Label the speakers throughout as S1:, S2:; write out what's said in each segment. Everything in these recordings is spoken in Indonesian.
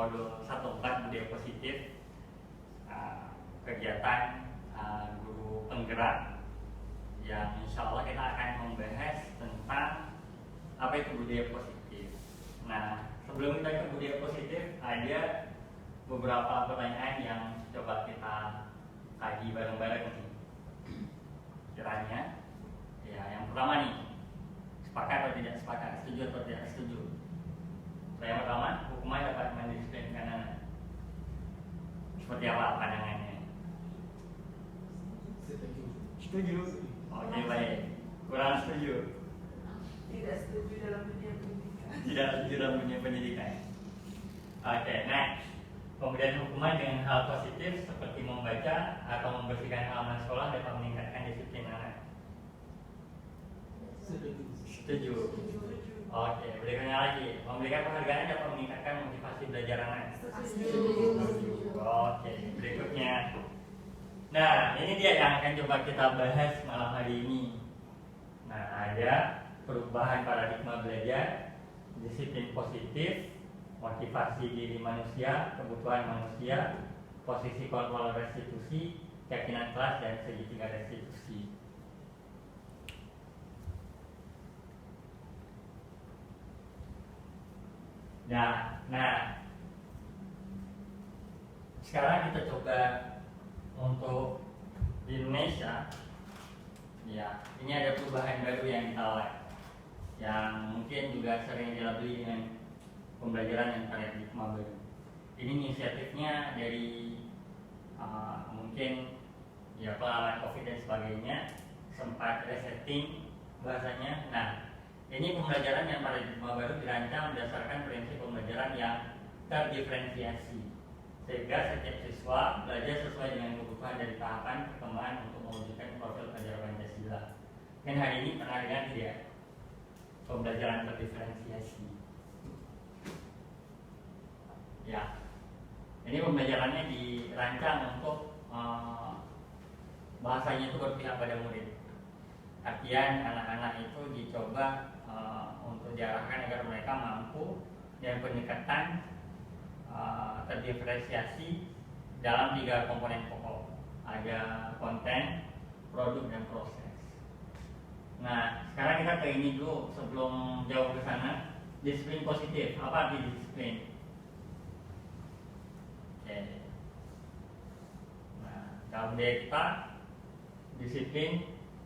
S1: modul 1.4 budaya positif, kegiatan guru penggerak yang insya Allah kita akan membahas tentang apa itu budaya positif. Nah, sebelum kita ke budaya positif, ada beberapa pertanyaan yang coba kita kaji bareng-bareng nih. Kiranya, ya yang pertama nih, sepakat atau tidak sepakat, setuju atau tidak setuju. Yang pertama, hukuman dapat mendisiplinkan anak. Seperti apa pandangannya? Setuju. Oke, baik. Kurang setuju.
S2: Tidak setuju dalam dunia pendidikan.
S1: Tidak setuju dalam dunia pendidikan. Oke, next. Pemberian hukuman dengan hal positif seperti membaca atau membersihkan halaman sekolah dapat meningkatkan disiplin anak. Setuju. Oke, berikutnya lagi. Memberikan penghargaan dapat meningkatkan motivasi belajar anak. Setuju. Oke, berikutnya. Nah, ini dia yang akan coba kita bahas malam hari ini. Nah, ada perubahan paradigma belajar, disiplin positif, motivasi diri manusia, kebutuhan manusia, posisi kontrol restitusi, keyakinan kelas, dan segitiga restitusi. Nah, sekarang kita coba untuk di Indonesia, ya, ini ada perubahan baru yang kita lihat, yang mungkin juga sering dilabeli dengan pembelajaran yang paradigma baru. Ini inisiatifnya dari mungkin ya pengalaman COVID dan sebagainya, sempat resetting bahasanya. Nah, ini pembelajaran yang paradigma baru dirancang berdasarkan prinsip pembelajaran yang terdiferensiasi, sehingga setiap siswa belajar sesuai dengan kebutuhan dari tahapan perkembangan untuk mewujudkan profil pelajar Pancasila. Dan hari ini pernah dengar tidak pembelajaran terdiferensiasi? Ya, ini pembelajarannya dirancang untuk bahasanya itu berpihak pada murid. Artian anak-anak itu dicoba untuk diarahkan agar mereka mampu dan pendekatan terdiferensiasi dalam 3 komponen pokok. Ada konten, produk, dan proses. Nah, sekarang kita ke ini dulu sebelum jauh ke sana. Disiplin positif, apa arti disiplin? Oke. Nah, dalam budaya kita, disiplin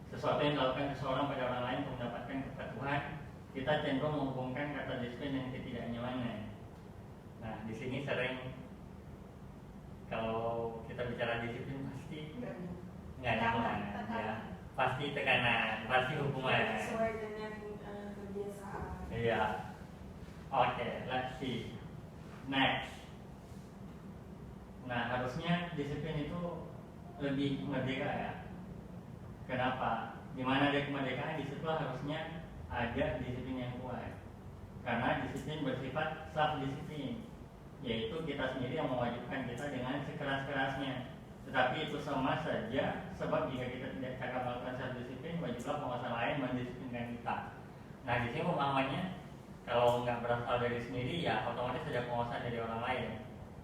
S1: sesuatu yang dilakukan seseorang pada orang lain untuk mendapatkan kepatuhan. Kita cenderung menghubungkan kata disiplin dengan ketidaknyamanan. Nah, di sini sering kalau kita bicara disiplin pasti nggak nyaman, ya. Pasti tekanan, pasti hukuman.
S2: Sesuai dengan kebiasaan.
S1: Iya. Oke, let's see. Next. Nah, harusnya disiplin itu lebih merdeka, ya. Kenapa? Dimana ada kemerdekaan, disitulah harusnya ada disiplin yang kuat. Karena disiplin bersifat self-disiplin, yaitu kita sendiri yang mewajibkan kita dengan sekeras-kerasnya. Tetapi itu sama saja, sebab jika kita tidak cakap melakukan self-disiplin, wajiblah penguasa lain mendisiplinkan kita. Nah, di sini pemahamannya, kalau nggak berasal dari sendiri, ya otomatis ada penguasa dari orang lain.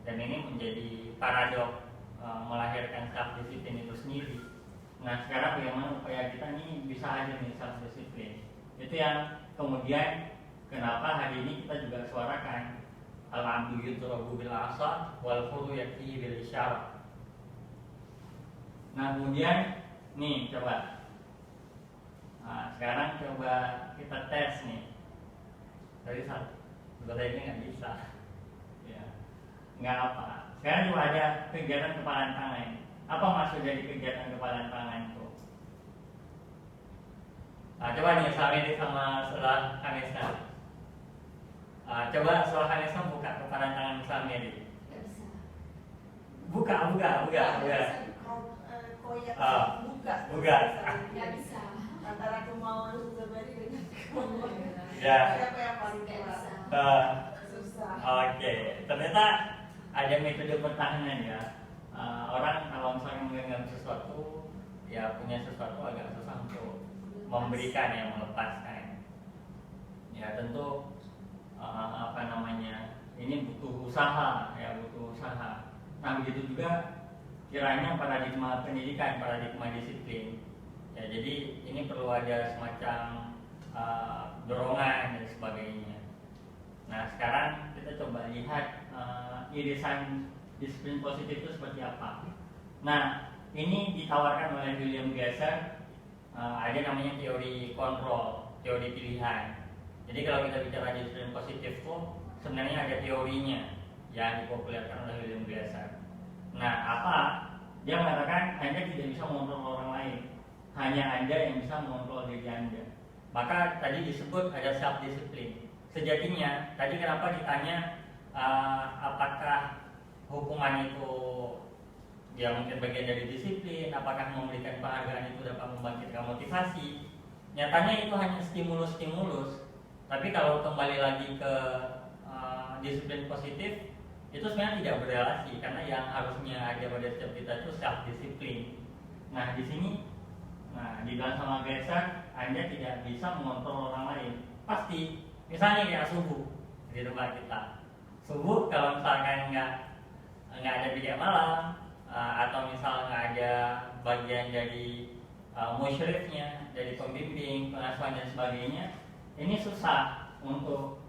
S1: Dan ini menjadi paradok melahirkan self-disiplin itu sendiri. Nah, sekarang bagaimana upaya kita nih bisa aja nih self-disiplin. Itu yang kemudian kenapa hari ini kita juga suarakan al-abdu yudrabu bil asa wal hurru yakfihi bil isyarah. Nah, kemudian nih coba. Nah, sekarang coba kita tes nih. Dari satu, ini nggak bisa. Ya, nggak apa. Sekarang juga ada kegiatan kepalan tangan. Apa maksud dari kegiatan kepalan tangan itu? Nah, coba nih Samiri sama Saudara Kanesa. Coba Saudara Kanesa buka kepalan tangan Samiri. Buka. Buka.
S2: Nggak bisa. Antara kemauan Zubari dengan kemauan.
S1: Ya.
S2: Siapa yang paling kuat? Susah.
S1: Oke. Ternyata ada metode pertahanan, ya. Orang kalau misalnya menggenggam sesuatu, ya punya sesuatu agak susah untuk memberikan, yang melepaskan. Ya tentu ini butuh usaha, ya butuh usaha. Nah begitu juga kiranya paradigma pendidikan, paradigma disiplin. Ya, jadi ini perlu ada semacam dorongan dan sebagainya. Nah sekarang kita coba lihat irisan disiplin positif itu seperti apa. Nah ini ditawarkan oleh William Glasser. Ada namanya teori kontrol, teori pilihan. Jadi kalau kita bicara disiplin positif itu sebenarnya ada teorinya yang dipopulerkan oleh William Glasser. Nah apa? Dia mengatakan Anda tidak bisa mengontrol orang lain, hanya Anda yang bisa mengontrol diri Anda. Maka tadi disebut ada self disiplin. Sejatinya tadi kenapa ditanya apakah hukuman itu ya mungkin bagian dari disiplin, apakah memberikan penghargaan itu dapat membangkitkan motivasi? Nyatanya itu hanya stimulus-stimulus. Tapi kalau kembali lagi ke disiplin positif, itu sebenarnya tidak berrelasi karena yang harusnya ada pada setiap kita itu self disiplin. Nah di sini, dibilang sama Glasser, Anda tidak bisa mengontrol orang lain. Pasti, misalnya kayak subuh di tempat kita. Subuh kalau misalkan nggak ada bidak malam, atau misalnya nggak ada bagian dari musyrifnya, dari pembimbing, pengasuhan dan sebagainya, ini susah untuk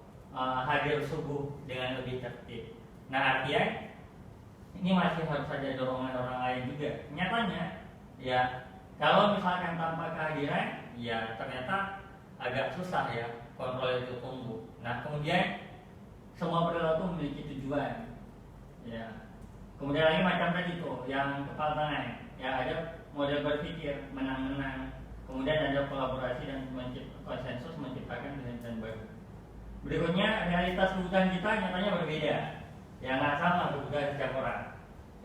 S1: hadir subuh dengan lebih tertib. Nah artinya ini masih harus ada dorongan orang lain juga. Nyatanya ya kalau misalkan tanpa kehadiran ya ternyata agak susah ya kontrol itu tumbuh. Nah kemudian semua perilaku memiliki tujuan ya. Kemudian lagi macam tadi tuh yang kepala tangan ya, ada model berpikir menang-menang, kemudian ada kolaborasi dan konsensus menciptakan desain baru. Berikutnya realitas kebutuhan kita nyatanya berbeda ya, nggak sama kebutuhan setiap orang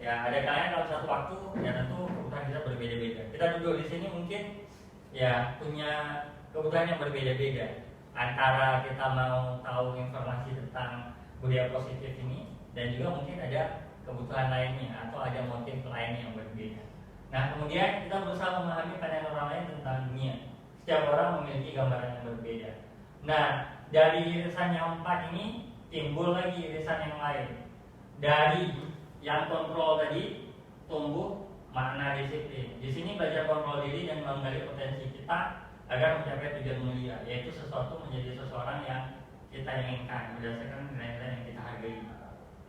S1: ya. Ada kalanya dalam satu waktu ya tentu kebutuhan kita berbeda-beda. Kita duduk di sini mungkin ya punya kebutuhan yang berbeda-beda, antara kita mau tahu informasi tentang budaya positif ini dan juga mungkin ada kebutuhan lainnya atau ada motif lain yang berbeda. Nah kemudian kita berusaha memahami pandangan orang lain tentang dunia. Setiap orang memiliki gambaran yang berbeda. Nah dari irisan yang 4 ini timbul lagi irisan yang lain. Dari yang kontrol tadi tumbuh makna disiplin. Di sini belajar kontrol diri dan menggali potensi kita agar mencapai tujuan mulia, yaitu sesuatu menjadi seseorang yang kita inginkan berdasarkan nilai-nilai yang kita hargai.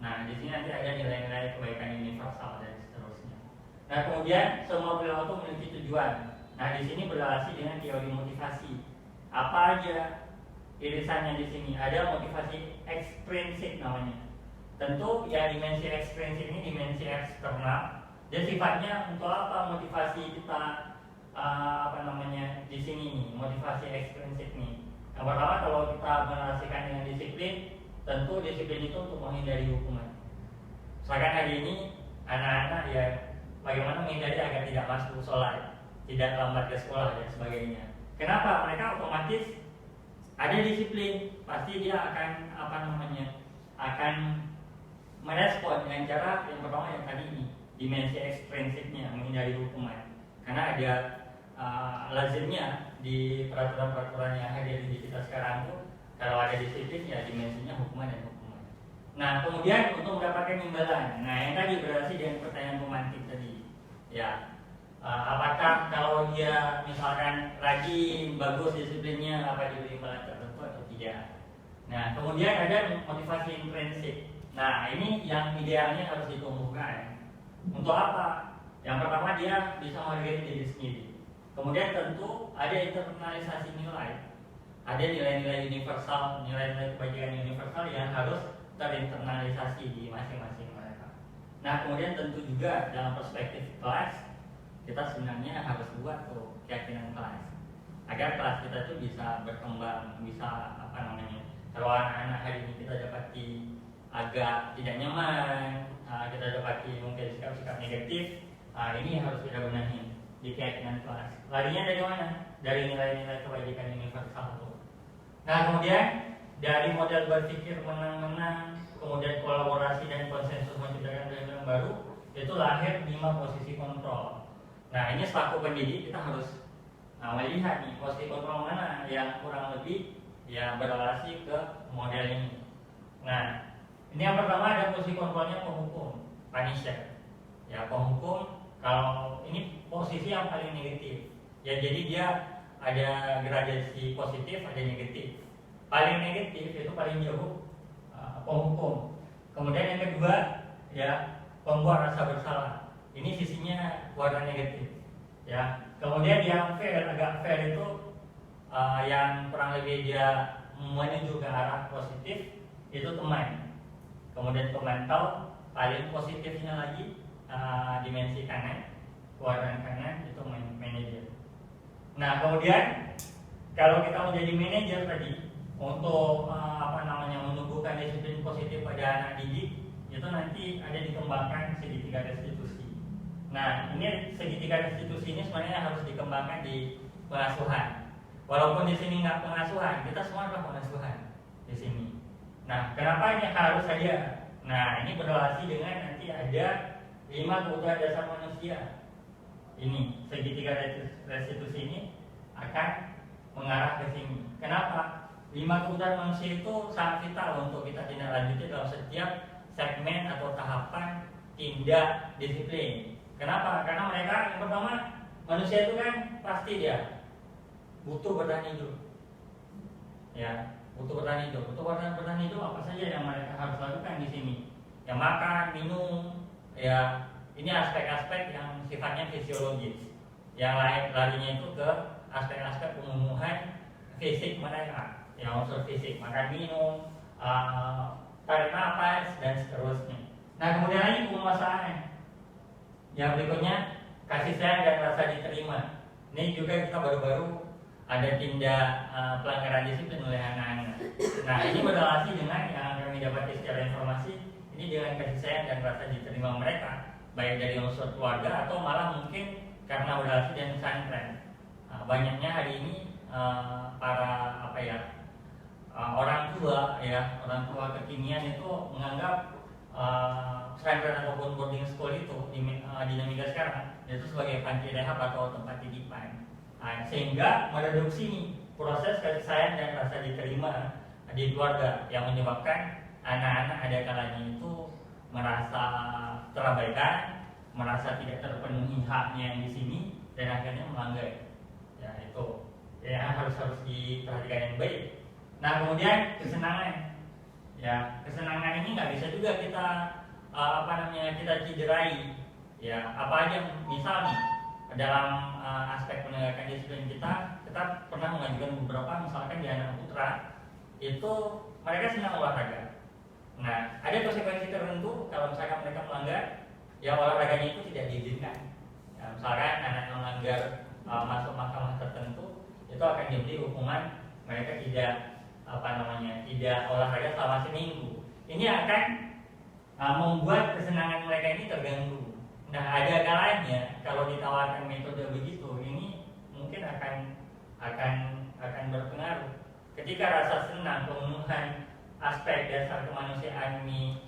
S1: Nah, di sini nanti ada nilai-nilai kebaikan universal dan seterusnya. Nah, kemudian semua perilaku memiliki tujuan. Nah, di sini berrelasi dengan teori motivasi. Apa aja irisannya di sini? Ada motivasi ekstrinsik namanya. Tentu ya dimensi ekstrinsik ini dimensi eksternal. Dan sifatnya untuk apa motivasi kita di sini nih, motivasi ekstrinsik nih. Yang pertama kalau kita merelasikan dengan disiplin, tentu disiplin itu untuk menghindari hukuman. Misalkan hari ini anak-anak ya bagaimana menghindari agar tidak masuk sholat, tidak lambat ke sekolah dan sebagainya. Kenapa? Mereka otomatis ada disiplin, pasti dia akan akan merespon dengan cara yang pertama yang tadi ini, dimensi ekstrinsiknya menghindari hukuman. Karena ada lazimnya di peraturan-peraturan yang hadir di kita sekarang tuh, kalau ada disiplin ya dimensinya hukuman dan hukuman. Nah kemudian untuk mendapatkan imbalan, nah yang tadi berarti dengan pertanyaan pemantik tadi ya, apakah kalau dia misalkan rajin, bagus disiplinnya, apa diberi imbalan tertentu atau tidak. Nah kemudian ada motivasi intrinsik. Nah ini yang idealnya harus ditumbuhkan. Untuk apa? Yang pertama dia bisa menghargai diri sendiri. Kemudian tentu ada internalisasi nilai. Ada nilai-nilai universal, nilai-nilai kebajikan universal yang harus terinternalisasi di masing-masing mereka. Nah kemudian tentu juga dalam perspektif kelas, kita sebenarnya harus buat tuh keyakinan kelas agar kelas kita tuh bisa berkembang, bisa kalau anak-anak hari ini kita dapati agak tidak nyaman, kita dapati mungkin sikap-sikap negatif, ini harus kita benahi di keyakinan kelas. Larinya dari mana? Dari nilai-nilai kebajikan universal tuh. Nah kemudian dari model berpikir menang-menang, kemudian kolaborasi dan konsensus menciptakan nilai baru, itu lahir 5 posisi kontrol. Nah ini selaku pendidik kita harus melihat nih posisi kontrol mana yang kurang lebih ya berrelasi ke model ini. Nah Ini yang pertama ada posisi kontrolnya penghukum, punisher. Ya, penghukum kalau ini posisi yang paling negatif. Ya, jadi dia ada gradasi positif, ada negatif. Paling negatif itu paling jauh penghukum. Kemudian yang kedua ya pembuat rasa bersalah. Ini sisinya warna negatif. Ya. Kemudian yang fair, agak fair itu yang kurang lebih dia menuju ke arah positif itu teman. Kemudian pemantau paling positifnya lagi dimensi kanan, kuadran kanan itu manajer. Nah kemudian kalau kita mau jadi manajer tadi untuk menumbuhkan disiplin positif pada anak didik itu nanti ada dikembangkan segitiga restitusi. Nah ini segitiga restitusi ini sebenarnya harus dikembangkan di pengasuhan. Walaupun di sini nggak pengasuhan, kita semua adalah pengasuhan di sini. Nah, kenapa ini harus ada? Nah, ini berrelasi dengan nanti ada 5 kebutuhan dasar manusia. Ini segitiga restitusi ini akan mengarah ke sini. Kenapa? 5 kebutuhan manusia itu sangat vital untuk kita tindak lanjuti dalam setiap segmen atau tahapan tindak disiplin. Kenapa? Karena mereka yang pertama manusia itu kan pasti dia butuh bertahan hidup. Ya. Butuh bertahan hidup. Bertahan hidup apa saja yang mereka harus lakukan di sini? Ya makan, minum, ya ini aspek-aspek yang sifatnya fisiologis. Yang lain larinya itu ke aspek-aspek pemenuhan fisik mereka, yang unsur fisik, makan, minum, tarik nafas dan seterusnya. Nah kemudian lagi penguasaan. Yang berikutnya kasih sayang dan rasa diterima. Ini juga kita baru-baru ada tindak pelanggaran disiplin oleh anak-anak. Nah ini berrelasi dengan yang kami dapati secara informasi, ini dengan kasih sayang dan rasa diterima mereka, baik dari unsur keluarga atau malah mungkin karena berrelasi dengan pesantren. Banyaknya hari ini para orang tua kekinian itu menganggap pesantren ataupun boarding school itu dinamika sekarang itu sebagai panti rehab atau tempat titipan. Sehingga mereduksi nih proses kasih sayang dan rasa diterima di keluarga yang menyebabkan anak-anak ada kalanya itu merasa terabaikan, merasa tidak terpenuhi haknya yang di sini dan akhirnya melanggar. Ya itu ya harus diperhatikan yang baik. Nah kemudian kesenangan, ya kesenangan ini nggak bisa juga kita kita cederai. Ya apa aja misal nih dalam aspek penegakan disiplin kita pernah mengajukan beberapa, misalkan di anak putra itu mereka senang olahraga. Nah ada konsekuensi tertentu kalau misalkan mereka melanggar, ya olahraganya itu tidak diizinkan. Ya, misalkan anak yang melanggar masuk mahkamah tertentu itu akan diberi hukuman mereka tidak tidak olahraga selama seminggu. Ini akan membuat kesenangan mereka ini terganggu. Nah ada kalanya kalau ditawarkan metode begitu, ini mungkin akan berpengaruh. Ketika rasa senang, pemenuhan aspek dasar kemanusiaan ini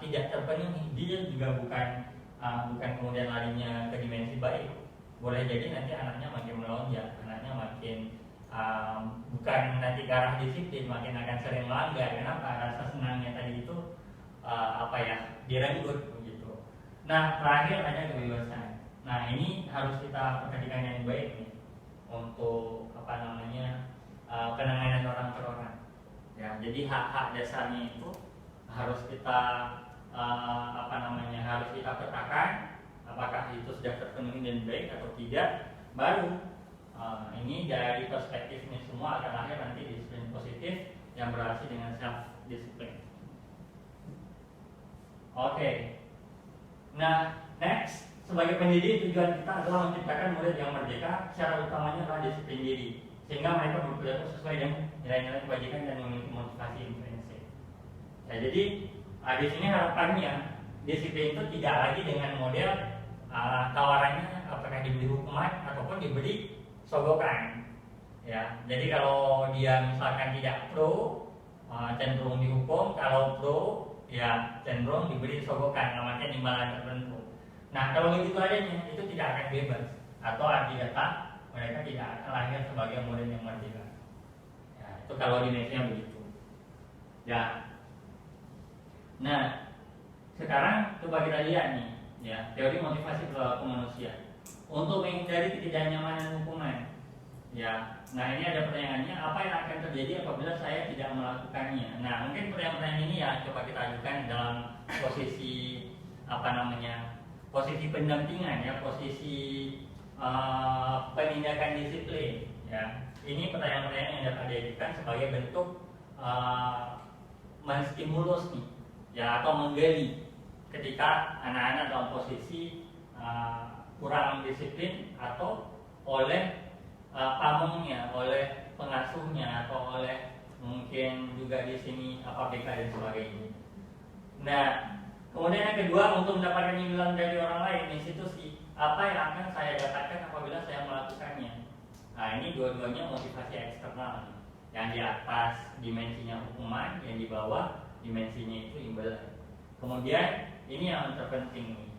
S1: tidak terpenuhi, dia juga bukan kemudian larinya ke dimensi baik. Boleh jadi nanti anaknya makin melonjak, anaknya makin bukan nanti ke arah disiplin, makin akan sering melanggar. Kenapa? Rasa senangnya tadi itu direnggut begitu. Nah terakhir ada kebebasan. Nah ini harus kita perhatikan yang baik nih untuk penanganan orang per orang. Ya, jadi hak-hak dasarnya itu harus kita harus kita petakan apakah itu sudah terpenuhi dengan baik atau tidak. Baru ini dari perspektif ini semua akan lahir nanti disiplin positif yang berhasil dengan self disiplin. Oke. Nah, next, sebagai pendidik tujuan kita adalah menciptakan murid yang merdeka. Secara utamanya adalah disiplin diri, sehingga mereka berperilaku sesuai dengan nilai-nilai kebajikan dan memiliki motivasi intrinsik. Ya, jadi di sini harapannya disiplin itu tidak lagi dengan model tawarannya apakah diberi hukuman ataupun diberi sogokan. Ya, jadi kalau dia misalkan tidak pro, cenderung dihukum. Kalau pro, ya cenderung diberi sogokan, namanya imbalan tertentu. Nah kalau begitu adanya itu tidak akan bebas, atau arti kata mereka tidak akan lahir sebagai murid yang merdeka. Ya, itu kalau dimensinya begitu. Ya. Nah, sekarang coba kita lihat nih, ya, teori motivasi perilaku manusia untuk menghindari ketidaknyamanan hukuman. Ya, nah ini ada pertanyaannya, apa yang akan terjadi apabila saya tidak melakukannya? Nah, mungkin pertanyaan ini ya coba kita ajukan dalam posisi posisi pendampingan ya, posisi penindakan disiplin. Ya, ini pertanyaan-pertanyaan yang dapat diajukan sebagai bentuk menstimulus nih, ya, atau menggali ketika anak-anak dalam posisi kurang disiplin atau oleh pamongnya, oleh pengasuhnya, atau oleh mungkin juga di sini BK dan sebagainya. Nah, kemudian yang kedua, untuk mendapatkan imbalan dari orang lain, institusi, apa yang akan saya dapatkan apabila saya melakukannya? Nah, ini dua-duanya motivasi eksternal. Yang di atas dimensinya hukuman, yang di bawah dimensinya itu imbalan. Kemudian ini yang terpenting nih,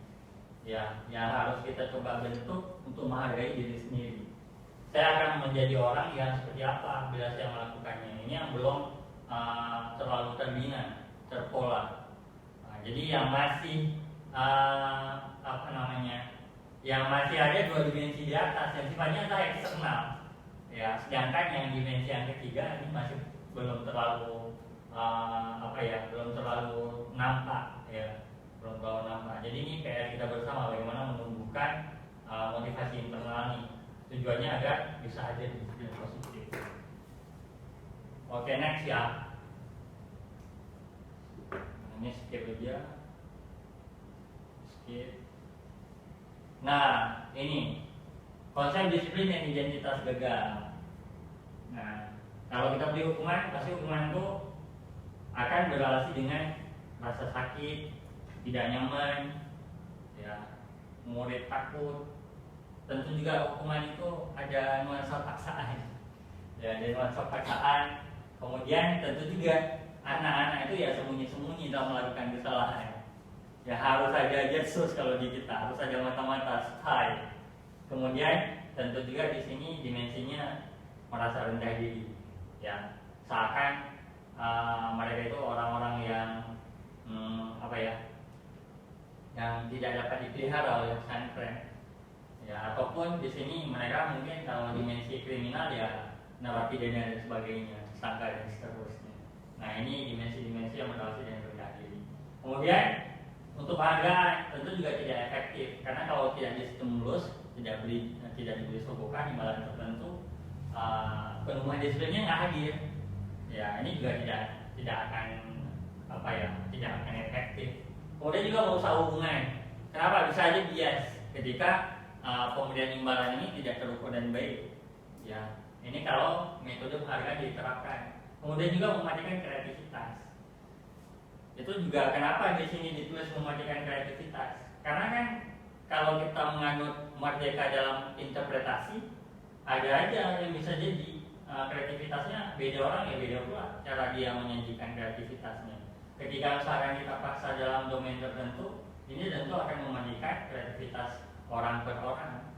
S1: ya, yang harus kita coba bentuk untuk menghargai diri sendiri. Saya akan menjadi orang yang seperti apa bila saya melakukannya. Ini yang belum terlalu terbina, terpola. Jadi yang masih yang masih ada dua dimensi di atas yang sifatnya adalah eksternal. Ya, sedangkan yang dimensi yang ketiga ini masih belum terlalu belum terlalu nampak, ya, belum terlalu nampak. Jadi ini PR kita bersama bagaimana menumbuhkan motivasi internal nih. Tujuannya agar bisa ada disiplin positif. Oke, next ya. Ini skip aja. Skip. Nah, ini konsep disiplin dan identitas gagal. Nah, kalau kita beri hukuman, pasti hukuman itu akan berrelasi dengan rasa sakit, tidak nyaman, ya, murid takut. Tentu juga hukuman itu ada nuansa paksaan, ya, ada nuansa paksaan. Kemudian tentu juga anak-anak itu ya sembunyi-sembunyi dalam melakukan kesalahan. Ya, harus ada Jesus kalau di kita, harus ada mata-mata style. Kemudian tentu juga di sini dimensinya merasa rendah diri, ya, seakan mereka itu orang-orang yang yang tidak dapat dipelihara oleh pesantren. Ya, ataupun di sini mereka mungkin kalau dimensi kriminal ya narapidana dan sebagainya, tersangka dan seterusnya. Nah, ini dimensi-dimensi yang berrelasi dengan rendah diri. Kemudian untuk penghargaan tentu juga tidak efektif karena kalau tidak distimulus, tidak diberi sogokan imbalan tertentu, penurunan disiplinnya nggak hadir. Ya, ini juga tidak akan tidak akan efektif. Kemudian juga merusak hubungan. Kenapa? Bisa aja bias ketika pemberian imbalan ini tidak terukur dan baik. Ya, ini kalau metode penghargaan diterapkan. Kemudian juga mematikan kreativitas. Itu juga kenapa di sini ditulis mematikan kreativitas. Karena kan kalau kita menganut merdeka dalam interpretasi, ada aja yang bisa jadi kreativitasnya beda orang ya beda pula cara dia menyajikan kreativitasnya. Ketika misalkan kita paksa dalam domain tertentu, ini tentu akan mematikan kreativitas orang per orang.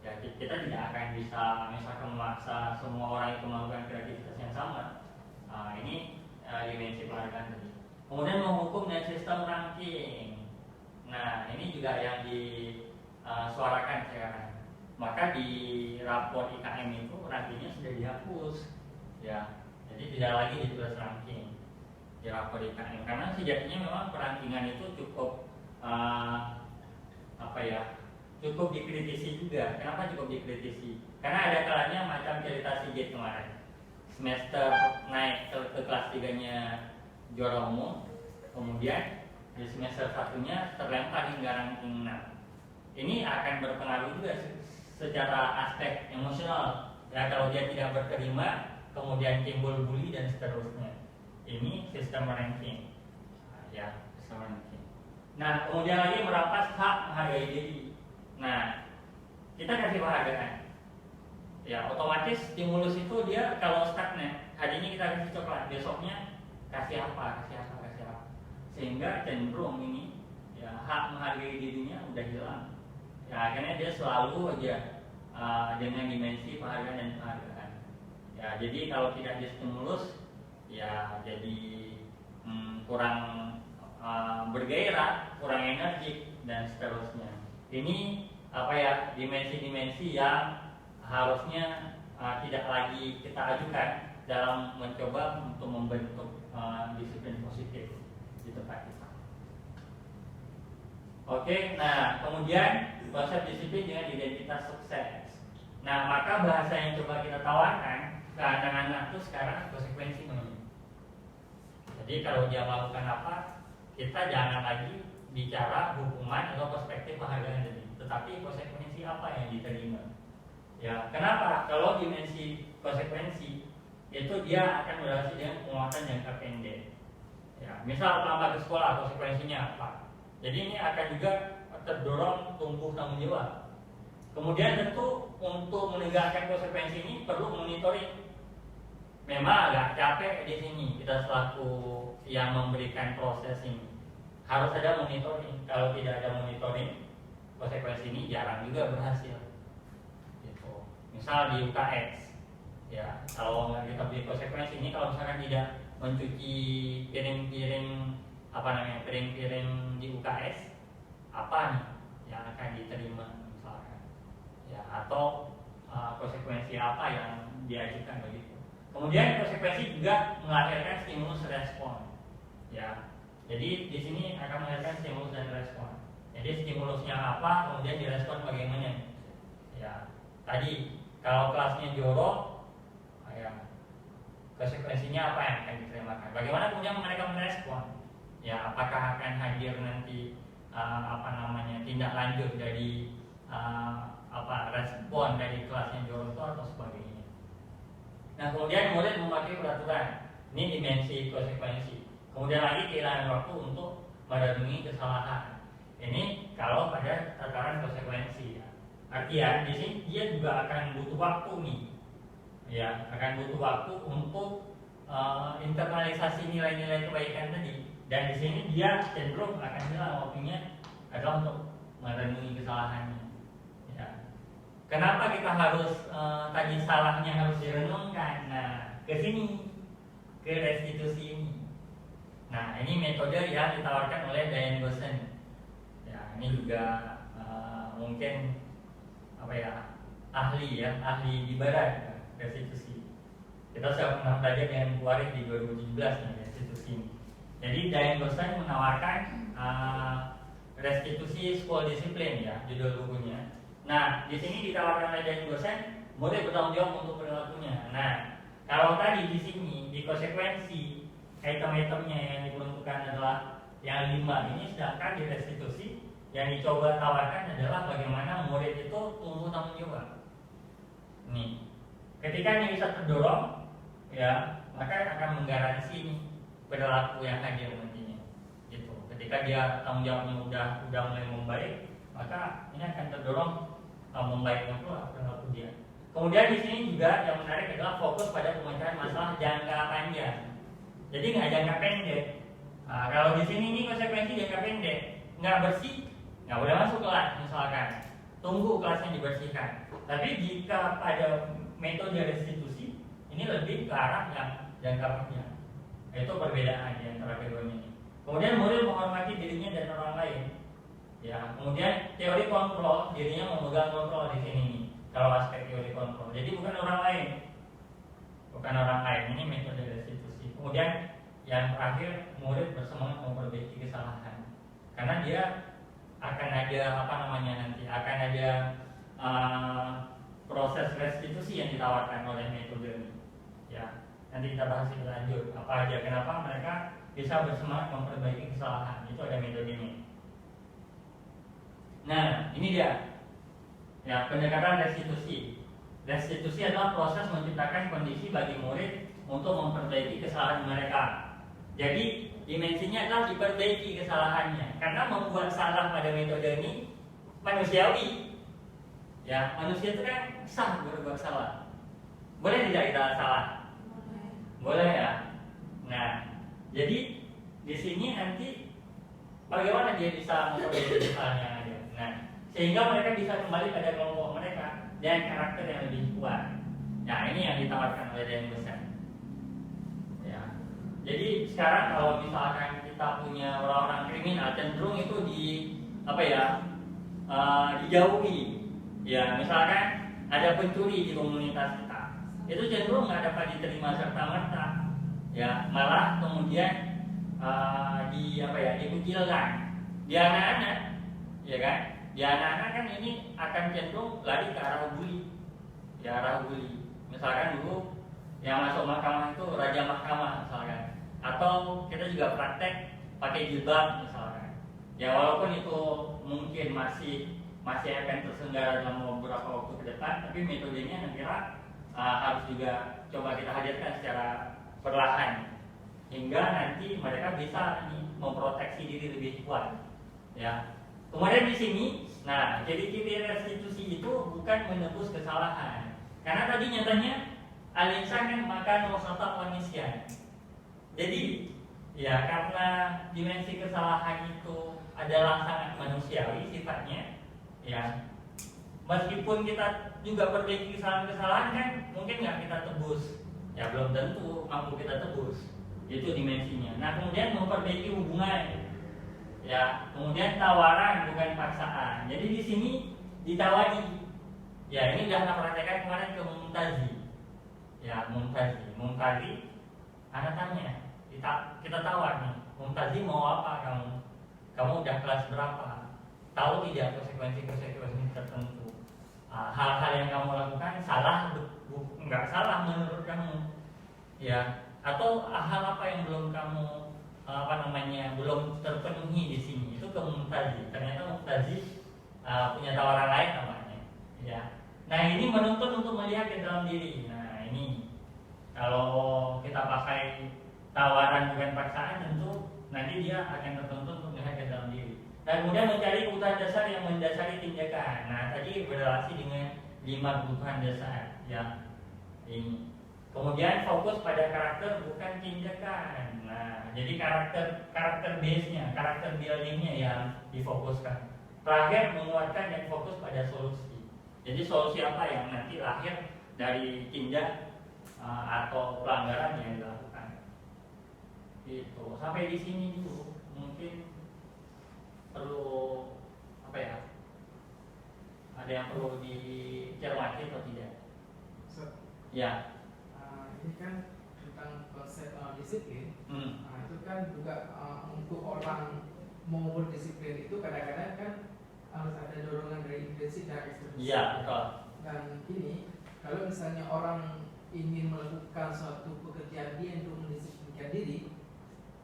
S1: Ya, kita tidak akan bisa misalkan memaksa semua orang itu melakukan kreativitas yang sama. Ini dimensi penghargaan tadi. Kemudian menghukum dan sistem ranking. Nah, ini juga yang disuarakan sekarang. Maka di rapor IKM itu rankingnya sudah dihapus. Ya, jadi tidak lagi ditulis ranking di rapor IKM karena sejatinya memang perankingan itu cukup cukup dikritisi juga. Kenapa cukup dikritisi? Karena ada kalanya macam cerita Sigit kemarin. Semester naik ke kelas 3-nya juara umum, kemudian di semester 1-nya terlempar hingga ranking 6. Ini akan berpengaruh juga secara aspek emosional. Ya, kalau dia tidak berterima, kemudian timbul bully dan seterusnya. Ini sistem ranking. Ya, sistem ranking. Nah, kemudian lagi merampas hak menghargai diri. Nah, kita kasih penghargaan. Ya, otomatis stimulus itu dia kalau stagnan, hari ini kita kasih coklat, besoknya kasih apa. Sehingga cenderung ini ya hak menghargai dirinya udah hilang. Ya, akhirnya dia selalu aja dengan dimensi penghargaan dan penghargaan. Ya, jadi kalau tidak distimulus, ya jadi kurang bergairah, kurang energi dan seterusnya. Ini dimensi-dimensi yang harusnya tidak lagi kita ajukan dalam mencoba untuk membentuk disiplin positif di tempat kita. Oke, nah kemudian konsep disiplin dengan identitas sukses. Nah, maka bahasa yang coba kita tawarkan ke anak-anak itu sekarang konsekuensi namanya. Jadi kalau dia melakukan apa, kita jangan lagi bicara hukuman atau perspektif penghargaan tadi, tetapi konsekuensi apa yang diterima. Ya, kenapa? Kalau dimensi konsekuensi itu dia akan berhasil dengan penguatan jangka pendek. Ya, misal terlambat ke sekolah, konsekuensinya apa? Jadi ini akan juga terdorong tumbuh tanggung jawab. Kemudian tentu untuk menegakkan konsekuensi ini perlu monitoring. Memang agak capek di sini kita selaku yang memberikan proses ini. Harus ada monitoring. Kalau tidak ada monitoring, konsekuensi ini jarang juga berhasil. Gitu. Misal di UKS, ya kalau nggak kita beri konsekuensi ini, kalau misalkan tidak mencuci piring-piring piring-piring di UKS, apa nih yang akan diterima misalkan, ya atau konsekuensi apa yang diajukan begitu. Kemudian konsekuensi juga melahirkan stimulus respon, ya. Jadi di sini akan melahirkan stimulus dan respon. Jadi stimulusnya apa, kemudian direspon bagaimana, ya. Tadi kalau kelasnya jorok, ya konsekuensinya apa yang akan diterima? Bagaimana kemudian mereka merespon? Ya, apakah akan hadir nanti tindak lanjut dari respon dari kelasnya jorok itu atau sebagainya. Nah, kemudian murid memakai peraturan. Ini dimensi konsekuensi. Kemudian lagi kehilangan waktu untuk merenungi kesalahan. Ini kalau pada tataran konsekuensi. Ya. Artinya di sini dia juga akan butuh waktu nih. Ya, akan butuh waktu untuk internalisasi nilai-nilai kebaikan tadi. Dan di sini dia cenderung akan hilang waktunya adalah untuk merenungi kesalahannya. Ya. Kenapa kita harus tadi salahnya harus direnungkan? Nah, ke sini, ke restitusi ini. Nah, ini metode yang ditawarkan oleh Diane Boston. Ya, ini juga mungkin ahli di barat restitusi. Kita sudah pernah belajar dengan Bu Arif di 2017 nih restitusi ini. Jadi Diane Boston menawarkan restitusi school discipline, ya judul bukunya. Nah, di sini ditawarkan oleh Diane Boston, murid bertanggung jawab untuk perilakunya. Nah, kalau tadi di sini di konsekuensi item-itemnya yang diperuntukkan adalah yang 5 ini, sedangkan di restitusi yang dicoba tawarkan adalah bagaimana murid itu tumbuh tanggung jawab. Nih, ketika ini bisa terdorong, ya maka akan menggaransi perilaku yang hadir nantinya. Gitu. Ketika dia tanggung jawabnya udah mulai membaik, maka ini akan terdorong membaiknya pula perilaku dia. Kemudian di sini juga yang menarik adalah fokus pada pemecahan masalah jangka panjang. Jadi nggak jangka pendek. Nah, kalau di sini ini konsekuensi jangka pendek, nggak bersih, nggak boleh masuk kelas misalkan. Tunggu kelasnya dibersihkan. Tapi jika pada metode restitusi, ini lebih ke arah yang jangka panjang. Itu perbedaan di antara keduanya ini. Kemudian murid menghormati dirinya dan orang lain. Ya, kemudian teori kontrol, dirinya memegang kontrol di sini nih. Kalau aspek teori kontrol, jadi bukan orang lain, ini metode restitusi. Kemudian yang terakhir, murid bersemangat memperbaiki kesalahan, karena dia akan ada nanti akan ada proses restitusi yang ditawarkan oleh metode ini. Ya, nanti kita bahas lebih lanjut apa aja kenapa mereka bisa bersemangat memperbaiki kesalahan. Itu ada metode ini. Nah, ini dia. Ya, pendekatan restitusi. Restitusi adalah proses menciptakan kondisi bagi murid untuk memperbaiki kesalahan mereka. Jadi, dimensinya adalah diperbaiki kesalahannya. Karena membuat salah pada metode ini manusiawi. Ya, manusia itu kan sah berbuat salah. Boleh tidak kita salah? Boleh ya. Nah, jadi di sini nanti bagaimana dia bisa memperbaiki kesalahan yang ada. Nah, sehingga mereka bisa kembali pada kelompok mereka dan karakter yang lebih kuat. Nah, ini yang ditawarkan oleh Diane Boston. Ya. Jadi sekarang kalau misalkan kita punya orang-orang kriminal cenderung itu dijauhi. Ya, misalkan ada pencuri di komunitas kita, itu cenderung nggak dapat diterima serta merta. Ya, malah kemudian dikucilkan. Di anak-anak, ya kan? Di anak-anak kan ini akan cenderung lari ke arah bully. Ya, arah bully. Misalkan dulu yang masuk mahkamah itu raja mahkamah misalkan, atau kita juga praktek pakai jilbab misalkan. Ya, walaupun itu mungkin masih akan terselenggara dalam beberapa waktu ke depan, tapi metodenya kira harus juga coba kita hadirkan secara perlahan hingga nanti mereka bisa memproteksi diri lebih kuat. Ya. Kemudian di sini, nah, jadi ciri restitusi itu bukan menebus kesalahan, karena tadi nyatanya al-insan kan makan khata manusia. Jadi ya, karena dimensi kesalahan itu adalah sangat manusiawi sifatnya, ya, meskipun kita juga perbaiki kesalahan-kesalahan kan mungkin nggak kita tebus, ya belum tentu mampu kita tebus, itu dimensinya. Nah, kemudian memperbaiki hubungan, ya, kemudian tawaran bukan paksaan. Jadi di sini ditawari, ya, ini udah kita praktekkan kemarin ke Mumtazi, ya, Mumtazi, anak tanya, kita tawar nih, Mumtazi mau apa kamu udah kelas berapa? Tahu tidak konsekuensi tertentu? Hal-hal yang kamu lakukan salah, nggak salah menurut kamu, ya? Atau hal apa yang belum kamu belum terpenuhi di sini? Itu ke Mumtazi. Ternyata Mumtazi punya tawaran lain namanya, ya. Nah, ini menuntut untuk melihat ke dalam diri. Nah, ini kalau kita pakai tawaran bukan paksaan, tentu nanti dia akan tertuntut untuk melihat ke dalam diri. Dan kemudian mencari kebutuhan dasar yang mendasari tindakan. Nah, tadi berrelasi dengan 5 kebutuhan dasar, ya. Ini. Kemudian fokus pada karakter bukan tindakan. Nah, jadi karakter base-nya, karakter building-nya yang difokuskan. Terakhir, menguatkan dan fokus pada solusi. Jadi solusi apa yang nanti lahir dari tindak atau pelanggaran yang dilakukan. Itu sampai di sini dulu. Mungkin perlu ada yang perlu dicermati atau tidak? Ya.
S3: Ini kan tentang konsep disiplin. Itu kan juga untuk orang mau berdisiplin itu kadang-kadang kan harus ada dorongan dari intrinsik dan ekstrinsik.
S1: Iya, betul.
S3: Dan ini kalau misalnya orang ingin melakukan suatu pekerjaan dia untuk mendisiplinkan diri,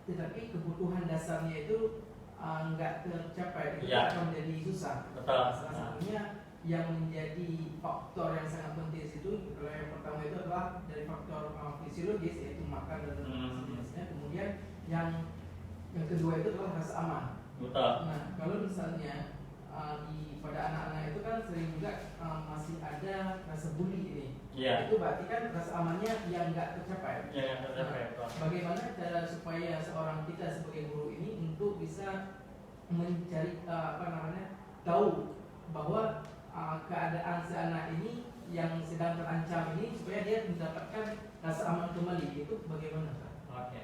S3: tetapi kebutuhan dasarnya itu nggak tercapai, itu akan menjadi susah.
S1: Betul.
S3: Salah satunya yang menjadi faktor yang sangat penting itu, kalau yang pertama itu adalah dari faktor fisiologis, yaitu makan dan sejenisnya. Kemudian yang kedua itu adalah rasa aman.
S1: Betul.
S3: Nah, kalau misalnya pada anak-anak itu kan sering juga masih ada rasa bully ini.
S1: Yeah.
S3: Itu berarti kan rasa amannya yang nggak tercapai. Bagaimana cara supaya seorang kita sebagai guru ini untuk bisa mencari tahu bahwa keadaan si anak ini yang sedang terancam ini supaya dia mendapatkan rasa aman kembali, itu bagaimana, Pak?
S1: Oke.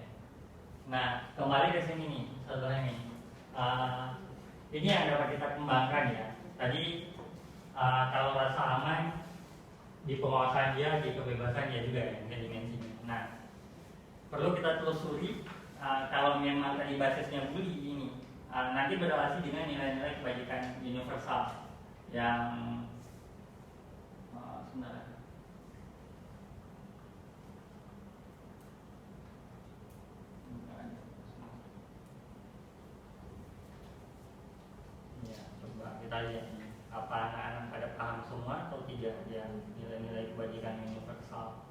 S1: Nah, kembali ke sini nih, setelah ini. Ini yang dapat kita kembangkan, ya. Tadi kalau rasa aman di penguasaan dia, di kebebasan dia juga, ya, dimensinya. Nah, perlu kita telusuri kalau memang tadi basisnya bully ini nanti berrelasi dengan nilai-nilai kebajikan universal yang sebenarnya ya, coba kita lihat apa anak-anak pada paham semua atau tidak ya nilai-nilai kebajikan universal.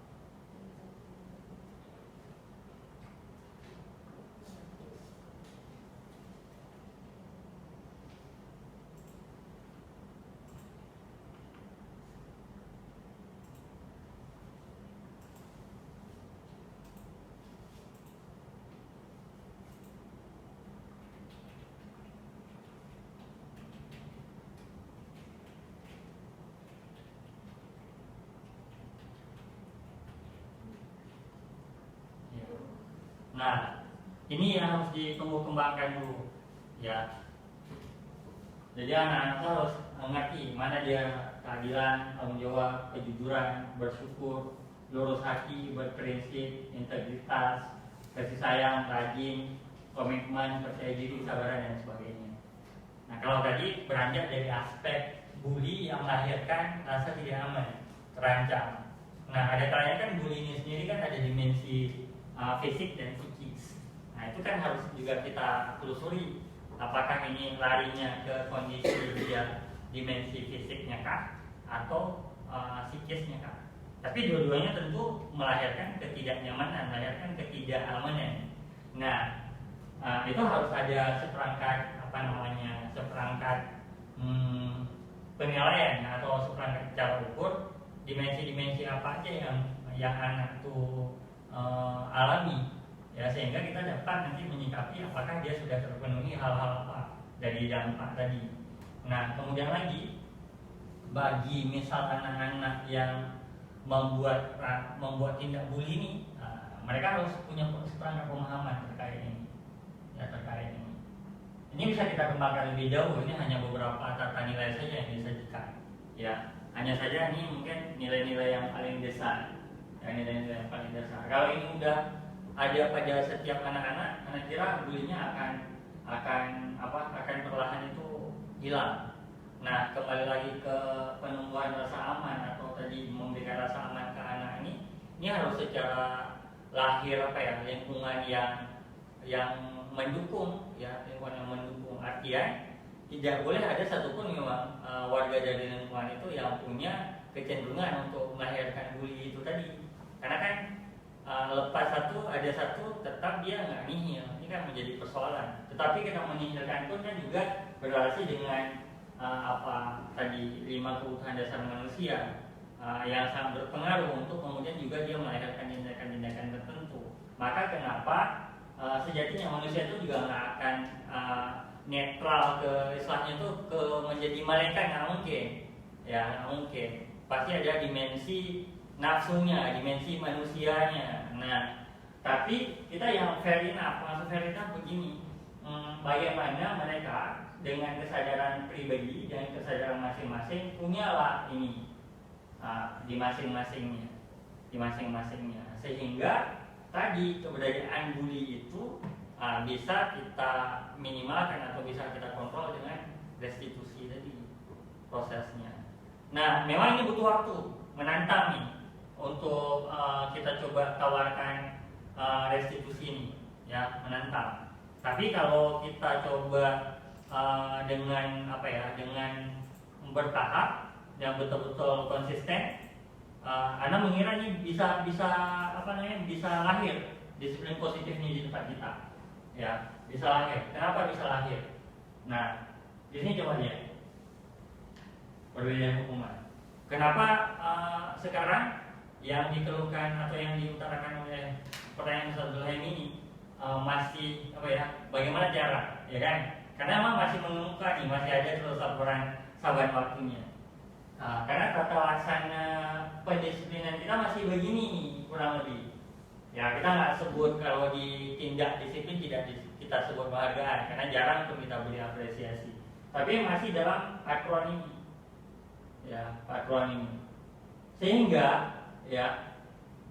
S1: Nah, ini yang harus ditunggu kembangkan dulu. ya. Jadi anak-anak harus mengerti mana dia keadilan, tanggung jawab, kejujuran, bersyukur, lurus hati, berprinsip, integritas, kasih sayang, rajin, komitmen, percaya diri, kesabaran, dan sebagainya. Nah, kalau tadi beranjak dari aspek bully yang melahirkan rasa tidak aman, terancam. Nah, ada kalanya kan bully ini sendiri kan ada dimensi fisik dan psikis. Nah, itu kan harus juga kita telusuri. Apakah ini larinya ke kondisi dia dimensi fisiknya kah atau psikisnya kah? Tapi dua-duanya tentu melahirkan ketidaknyamanan, melahirkan ketidakamanan. Nah, itu harus ada seperangkat penilaian atau seperangkat cara ukur dimensi-dimensi apa aja yang anak itu alami, ya, sehingga kita dapat nanti menyikapi apakah dia sudah terpenuhi hal-hal apa dari dampak tadi. Nah, kemudian lagi bagi misal anak-anak yang membuat tindak bully ini, mereka harus punya seperangkat pemahaman terkait ini. Ini bisa kita kembangkan lebih jauh. Ini hanya beberapa tata nilai saja yang disajikan. Ya, hanya saja ini mungkin nilai-nilai yang paling dasar. Nilai-nilai yang paling dasar. Kalau ini udah ada pada setiap anak-anak, anak kira bullynya akan perlahan itu hilang. Nah, kembali lagi ke penumbuhan rasa aman atau tadi memberikan rasa aman ke anak ini harus secara lahir lingkungan yang mendukung, ya, lingkungan yang mendukung. Artinya tidak boleh ada satupun memang warga dari lingkungan itu yang punya kecenderungan untuk melahirkan bully itu tadi. Karena kan lepas ada satu tetap dia nggak nihil. Ini kan menjadi persoalan. Tetapi kita menihilkan pun kan juga berrelasi dengan 5 kebutuhan dasar manusia yang sangat berpengaruh untuk kemudian juga dia melahirkan tindakan-tindakan tertentu. Maka kenapa sejatinya manusia itu juga nggak akan netral ke istilahnya itu ke menjadi malaikat, nggak mungkin, ya, nggak mungkin. Pasti ada dimensi nafsunya, dimensi manusianya. Nah, tapi kita yang fair enough, maksud fair enough begini, bagaimana mereka dengan kesadaran pribadi dan kesadaran masing-masing punyalah ini di masing-masingnya, sehingga tadi keberadaan bully itu bisa kita minimalkan atau bisa kita kontrol dengan restitusi tadi prosesnya. Nah, memang ini butuh waktu, menantang nih untuk kita coba tawarkan restitusi ini, ya, menantang. Tapi kalau kita coba dengan bertahap yang betul-betul konsisten, Anda mengira ini bisa lahir disiplin positif ini di tempat kita, ya, bisa lahir. Kenapa bisa lahir? Nah, di sini coba lihat perbedaan hukuman. Kenapa sekarang yang dikeluhkan atau yang diutarakan oleh pertanyaan Ustaz Zulhaim ini masih bagaimana cara, ya kan? Karena memang masih mengemuka nih, masih ada terus laporan saban waktunya. Karena tata laksana pendisiplinan kita masih begini nih, kurang lebih. Ya, kita nggak sebut kalau di tindak disiplin tidak kita sebut penghargaan, karena jarang untuk kita beri apresiasi. Tapi masih dalam aturan ini, ya, aturan ini. Sehingga, ya,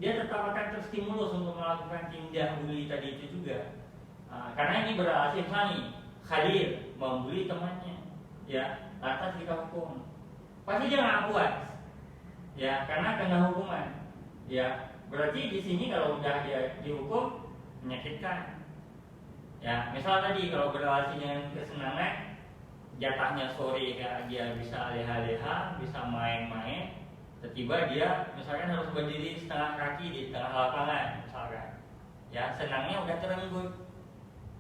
S1: dia tetap akan terstimulus untuk melakukan tindak bully tadi itu juga. Karena ini berhasil nih. Khalil membuli temannya, ya, lantas kita hukum. Pasti dia nggak puas, ya, karena kena hukuman, ya. Berarti di sini kalau udah dia dihukum menyakitkan, ya. Misal tadi kalau berrelasi dengan kesenangan, jatahnya sore ya, dia bisa leha-leha, bisa main-main. Tiba-tiba dia misalkan harus berdiri setengah kaki di tengah lapangan, misalkan, ya, senangnya udah terenggut.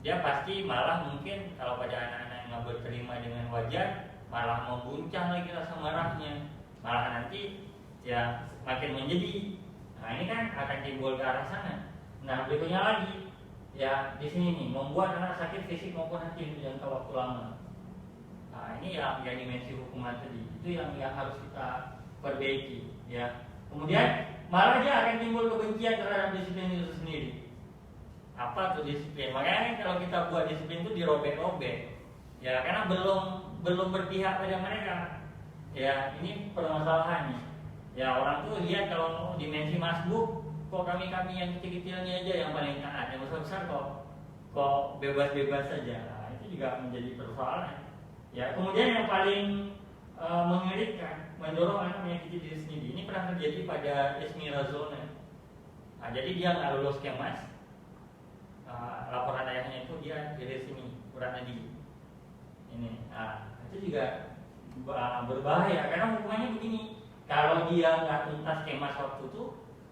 S1: Dia pasti malah mungkin kalau pada anak-anak yang nggak berterima dengan wajar, malah membuncang lagi rasa marahnya, malah nanti ya makin menjadi. Nah, ini kan akan timbul ke arah sana. Nah, berikutnya lagi, ya, di sini nih, membuat anak sakit fisik maupun hati jangka waktu lama. Nah, ini yang dimensi hukuman tadi, itu yang harus kita perbaiki, ya. Kemudian malah dia akan timbul kebencian terhadap disiplin itu sendiri. apa tuh disiplin. Makanya kalau kita buat disiplin itu dirobek-robek, ya karena belum berpihak pada mereka. Ya ini permasalahan nih. Ya orang tuh lihat kalau dimensi masbuk, kok kami yang kecil-kecilnya aja yang paling taat, yang besar-besar kok bebas-bebas saja. Nah, itu juga menjadi persoalan. Ya kemudian yang paling mengerikan, mendorong anak menyakiti diri sendiri. Ini pernah terjadi pada Ismi Razona. Nah, jadi dia nggak lulus kemas. Laporan ayahnya itu dia dari sini urat nadi. Ini, itu juga berbahaya karena hukumannya begini. Kalau dia nggak tuntas kemas waktu itu,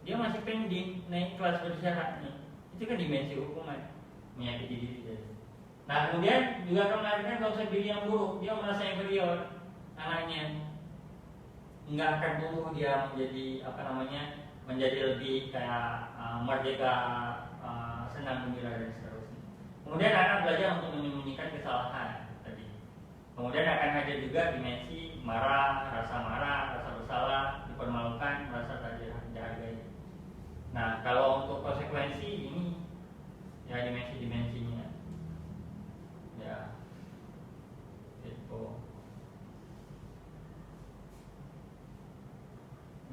S1: dia masih pending naik kelas bersyarat nih. Itu kan dimensi hukuman menyakiti diri. Nah kemudian juga kalau melahirkan kalau usah pilih yang buruk, dia merasa inferior anaknya, nggak akan tumbuh dia menjadi lebih kayak merdeka, senang gembira dan seterusnya. Kemudian anak belajar untuk menyembunyikan kesalahan tadi. Kemudian akan ada juga dimensi marah, rasa bersalah, dipermalukan, merasa tak dihargai. Nah kalau untuk konsekuensi ini ya dimensinya ya itu.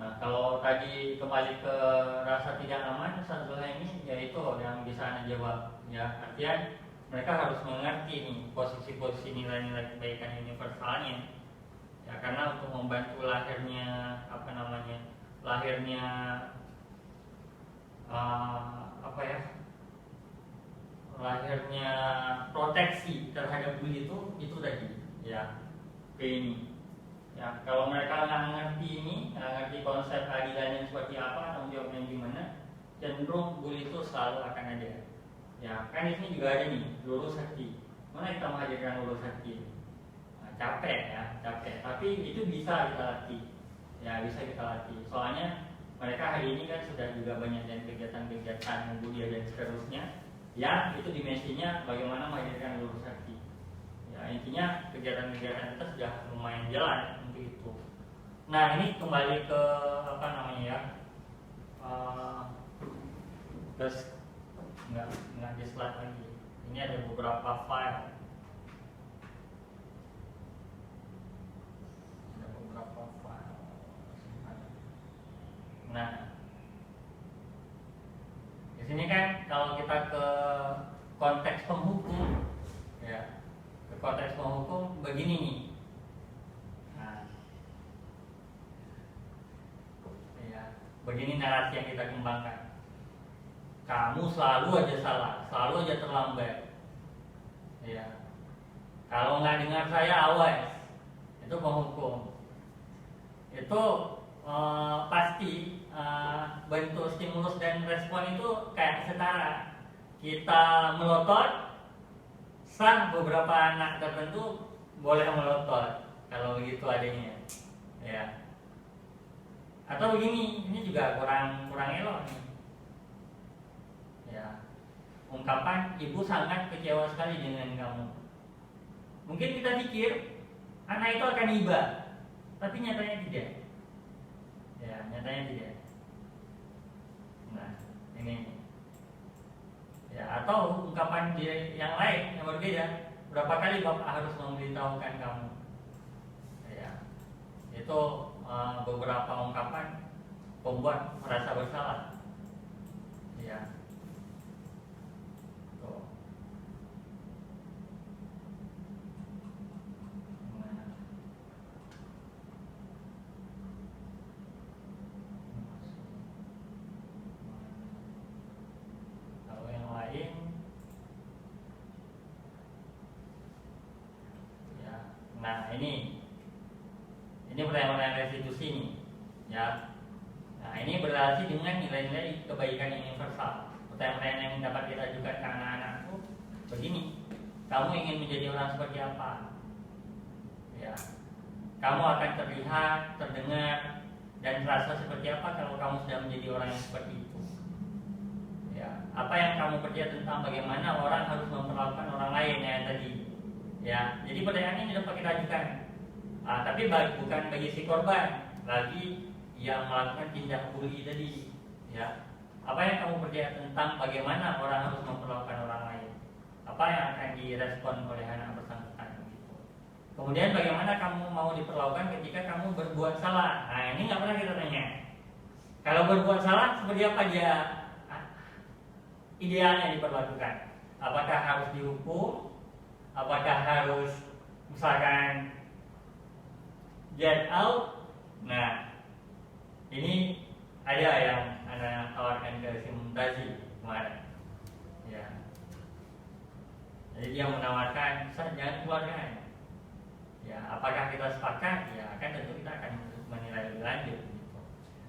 S1: Nah kalau tadi kembali ke rasa tidak aman, satu ini yaitu yang bisa Anda jawab ya, artian mereka harus mengerti nih posisi-posisi nilai-nilai kebaikan universalnya ya, karena untuk membantu lahirnya lahirnya proteksi terhadap bully itu tadi ya ini ya. Kalau mereka nggak ngerti konsep keadilannya seperti apa, tanggung jawabnya gimana, cenderung bully itu selalu akan ada ya. Kan di sini juga ada nih lurus hati. Mana kita menghadirkan lurus hati? Capek, tapi itu bisa kita latih ya, soalnya mereka hari ini kan sudah juga banyak dan kegiatan-kegiatan membudaya dan seterusnya ya, itu dimensinya bagaimana menghadirkan lurus hati ya. Intinya kegiatan-kegiatan kita sudah lumayan jalan untuk itu. Nah ini kembali ke terus nggak di slide lagi. Ini ada beberapa file. Nah, di sini kan kalau kita ke konteks penghukum, ya, begini nih. Nah, ya, begini narasi yang kita kembangkan. Kamu selalu aja salah, selalu aja terlambat. Ya, kalau nggak dengar saya awas, itu penghukum. Itu pasti bentuk stimulus dan respon itu kayak setara. Kita melotot, sah beberapa anak tertentu boleh melotot kalau begitu adanya, ya. Atau begini, ini juga kurang elok nih, ya. Ungkapan ibu sangat kecewa sekali dengan kamu. Mungkin kita pikir anak itu akan iba, tapi nyatanya tidak. Ya, nyatanya tidak. Nah, ini. Ya, atau ungkapan yang lain yang berbeda. Berapa kali Bapak harus memberitahukan kamu? Ya. Itu beberapa ungkapan pembuat merasa bersalah. Ya. Tuh. Nah ini pertanyaan restitusi nih, ya. Nah ini berarti dengan nilai-nilai kebaikan universal. Pertanyaan yang dapat kita ajukan ke anak-anak itu begini: kamu ingin menjadi orang seperti apa? Ya, kamu akan terlihat, terdengar, dan terasa seperti apa kalau kamu sudah menjadi orang yang seperti itu? Ya, apa yang kamu percaya tentang bagaimana orang harus memperlakukan orang lain yang tadi? Ya, jadi pertanyaan ini dapat kita ajukan. Tapi bukan bagi si korban, bagi yang melakukan tindak bully tadi. Ya, Apa yang kamu percaya tentang bagaimana orang harus memperlakukan orang lain? Apa yang akan direspon oleh anak bersangkutan gitu. Kemudian bagaimana kamu mau diperlakukan ketika kamu berbuat salah? Nah ini nggak pernah kita tanya. Kalau berbuat salah seperti apa dia idealnya diperlakukan? Apakah harus dihukum? Apakah harus misalkan get out? Nah ini ada yang anak tawarkan ke si Mumtazi kemarin. Ya. Jadi dia menawarkan, jangan keluarkan. Ya, apakah kita sepakat? Ya, kan tentu kita akan menilai lebih lanjut. Gitu.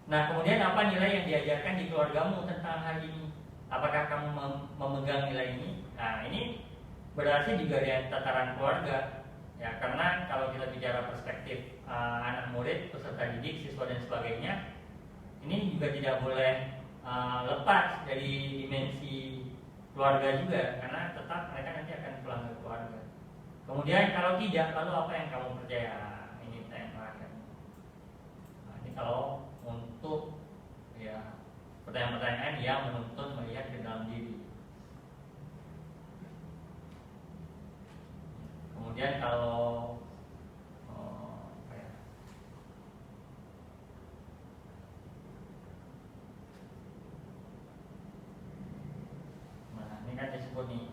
S1: Nah, kemudian apa nilai yang diajarkan di keluargamu tentang hal ini? Apakah kamu memegang nilai ini? Nah, ini berarti juga dari tataran keluarga. Ya, karena kalau kita bicara perspektif anak murid, peserta didik, siswa dan sebagainya, ini juga tidak boleh lepas dari dimensi keluarga juga, karena tetap mereka nanti akan pulang ke keluarga. Kemudian kalau tidak, lalu apa yang kamu percaya? Ini pertanyaan. Nah, ini kalau untuk ya pertanyaan-pertanyaan yang menuntut melihat ke dalam diri. Kemudian kalau ini kan disebut nih,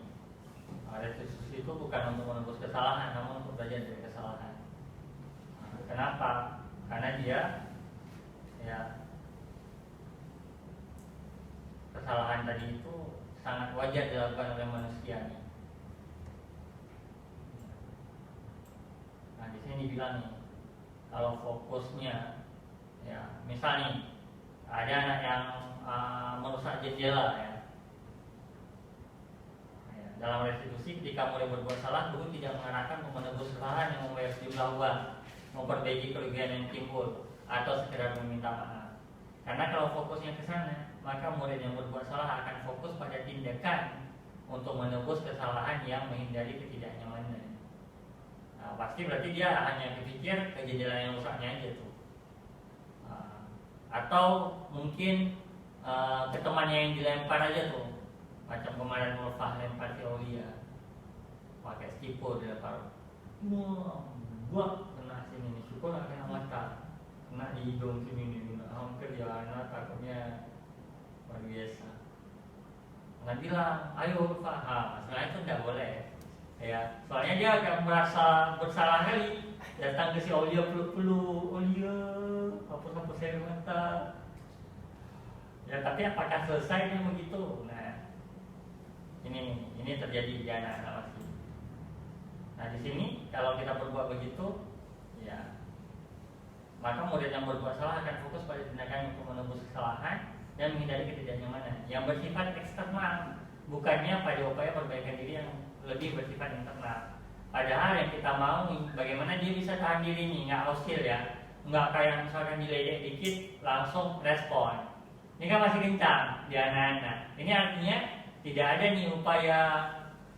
S1: restitusi itu bukan untuk menebus kesalahan, namun untuk belajar dari kesalahan. Nah, kenapa? Karena dia ya kesalahan tadi itu sangat wajar dilakukan oleh manusia nih. Nah di sini dibilang nih, kalau fokusnya ya misal nih ada anak yang merusak jendela ya. Dalam restitusi, ketika mulai berbuat salah, guru tidak mengarahkan untuk menebus kesalahan yang membayar sejumlah uang, memperbaiki kerugian yang timbul, atau sekedar meminta maaf. Karena kalau fokusnya ke sana, maka murid yang berbuat salah akan fokus pada tindakan untuk menebus kesalahan yang menghindari ketidaknyamanan. Nah, pasti berarti dia hanya berpikir ke jendela yang rusaknya aja tuh. Atau mungkin ke temannya yang dilempar aja tuh. Macam kemarin Mulfah lempar Aulia pakai stipo dilempar, buat kena sini nih, syukur gak kena mata, kena di hidung sini nih, hampir ya anak takutnya luar biasa. Nggak bilang, ayo Mulfah, masalah itu tidak boleh. Ya, soalnya dia agak merasa bersalah kali, datang ke si Aulia peluk-peluk, Aulia, hapus-hapus air mata. Ya, tapi apakah selesai dia begitu? Nah, ini terjadi di anak-anak masih. Nah di sini kalau kita berbuat begitu, ya maka murid yang berbuat salah akan fokus pada tindakan untuk menebus kesalahan dan menghindari ketidaknyamanan yang bersifat eksternal, bukannya pada upaya perbaikan diri yang lebih bersifat internal. Padahal yang kita mau bagaimana dia bisa tahan diri nih, nggak hostil ya, nggak kayak misalkan diledek dikit langsung respon. Ini kan masih kencang di anak-anak. Ini artinya tidak ada nih upaya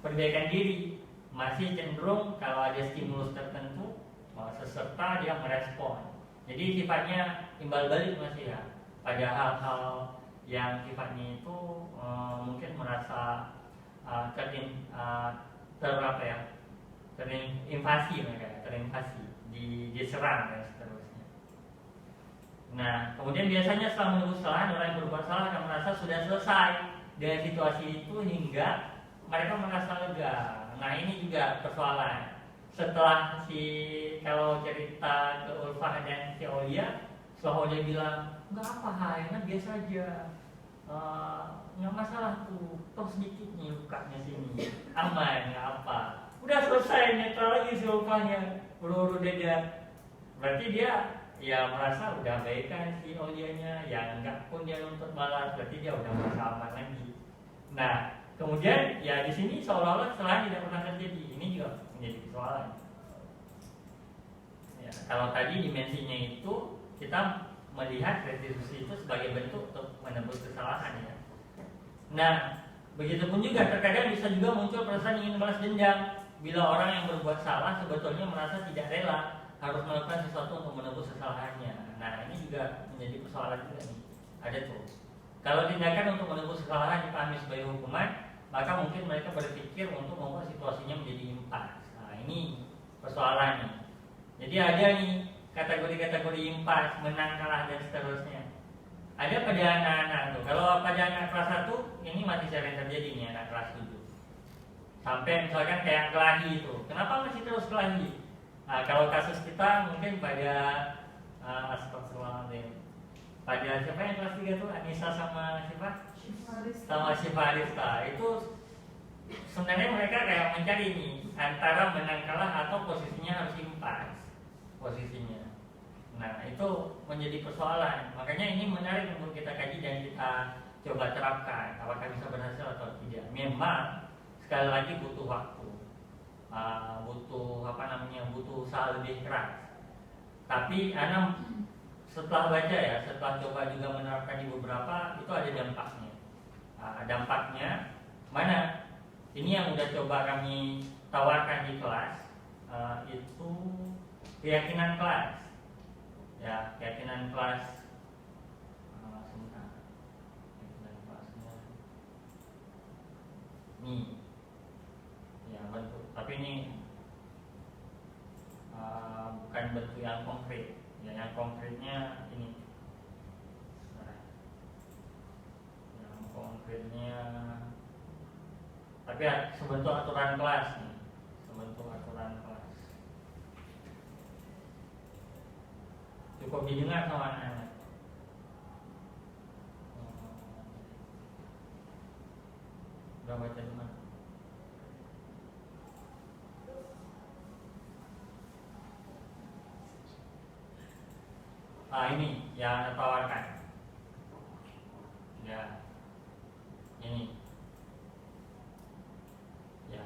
S1: perbaikan diri, masih cenderung kalau ada stimulus tertentu seserta dia merespon. Jadi sifatnya timbal balik masih ya, pada hal-hal yang sifatnya itu mungkin merasa terinvasi mereka, diserang dan seterusnya. Nah kemudian biasanya setelah menebus kesalahan, orang yang berbuat salah akan merasa sudah selesai dengan situasi itu hingga mereka merasa lega. Nah ini juga persoalan. Setelah kalau cerita ke Ulfah dan si Aulia, setelah Aulia bilang nggak apa Hai, kan biasa aja, nggak masalah tuh, toh sedikit nih lukanya sini, aman nggak apa. Udah selesai, netral lagi si Ulfahnya, uru-uru dada. Berarti dia ya merasa udah baikan si Aulianya, yang nggak pun dia nuntut balas, berarti dia udah merasa aman lagi. Nah kemudian ya di sini seolah-olah kesalahan tidak pernah terjadi. Ini juga menjadi persoalan. Ya, kalau tadi dimensinya itu kita melihat restitusi itu sebagai bentuk untuk menebus kesalahan ya. Nah begitupun juga terkadang bisa juga muncul perasaan ingin balas dendam bila orang yang berbuat salah sebetulnya merasa tidak rela harus melakukan sesuatu untuk menebus kesalahannya. Nah ini juga menjadi persoalan juga nih. Ada tuh Kalau tindakan untuk menebus kesalahan dipahami sebagai hukuman, maka mungkin mereka berpikir untuk membuat situasinya menjadi impas. Nah, ini persoalannya. Jadi ada nih kategori-kategori impas, menang, kalah, dan seterusnya. Ada pada anak-anak tuh. Kalau pada anak kelas 1, ini masih sering terjadi nih anak kelas 7. Sampai misalkan kayak kelahi itu. Kenapa masih terus kelahi? Nah, kalau kasus kita mungkin pada astagfirullahaladzim. Pada siapa yang kelas 3 tuh? Anissa sama siapa? Sama Syifa Arifta. Itu sebenarnya mereka kayak mencari nih antara menang kalah atau posisinya harus impas posisinya. Nah, itu menjadi persoalan. Makanya ini menarik untuk kita kaji dan kita coba terapkan. Apakah bisa berhasil atau tidak? Memang sekali lagi butuh waktu, butuh usaha lebih keras. Tapi Ana setelah baca ya, setelah coba juga menerapkan di beberapa, itu ada dampaknya. Dampaknya mana? Ini yang udah coba kami tawarkan di kelas, itu keyakinan kelas. Ya, keyakinan kelas. Sebentar. Keyakinan kelasnya. Nih. Ya, bentuk. Tapi ini bukan bentuk yang konkret. Ya, yang konkretnya ini. Yang konkretnya, tapi sebentuk aturan kelas nih, sebentuk aturan kelas. Cukup didengar sama anak-anak. Udah baca dengar. Ini yang Anda tawarkan. Ya, ini. Ya.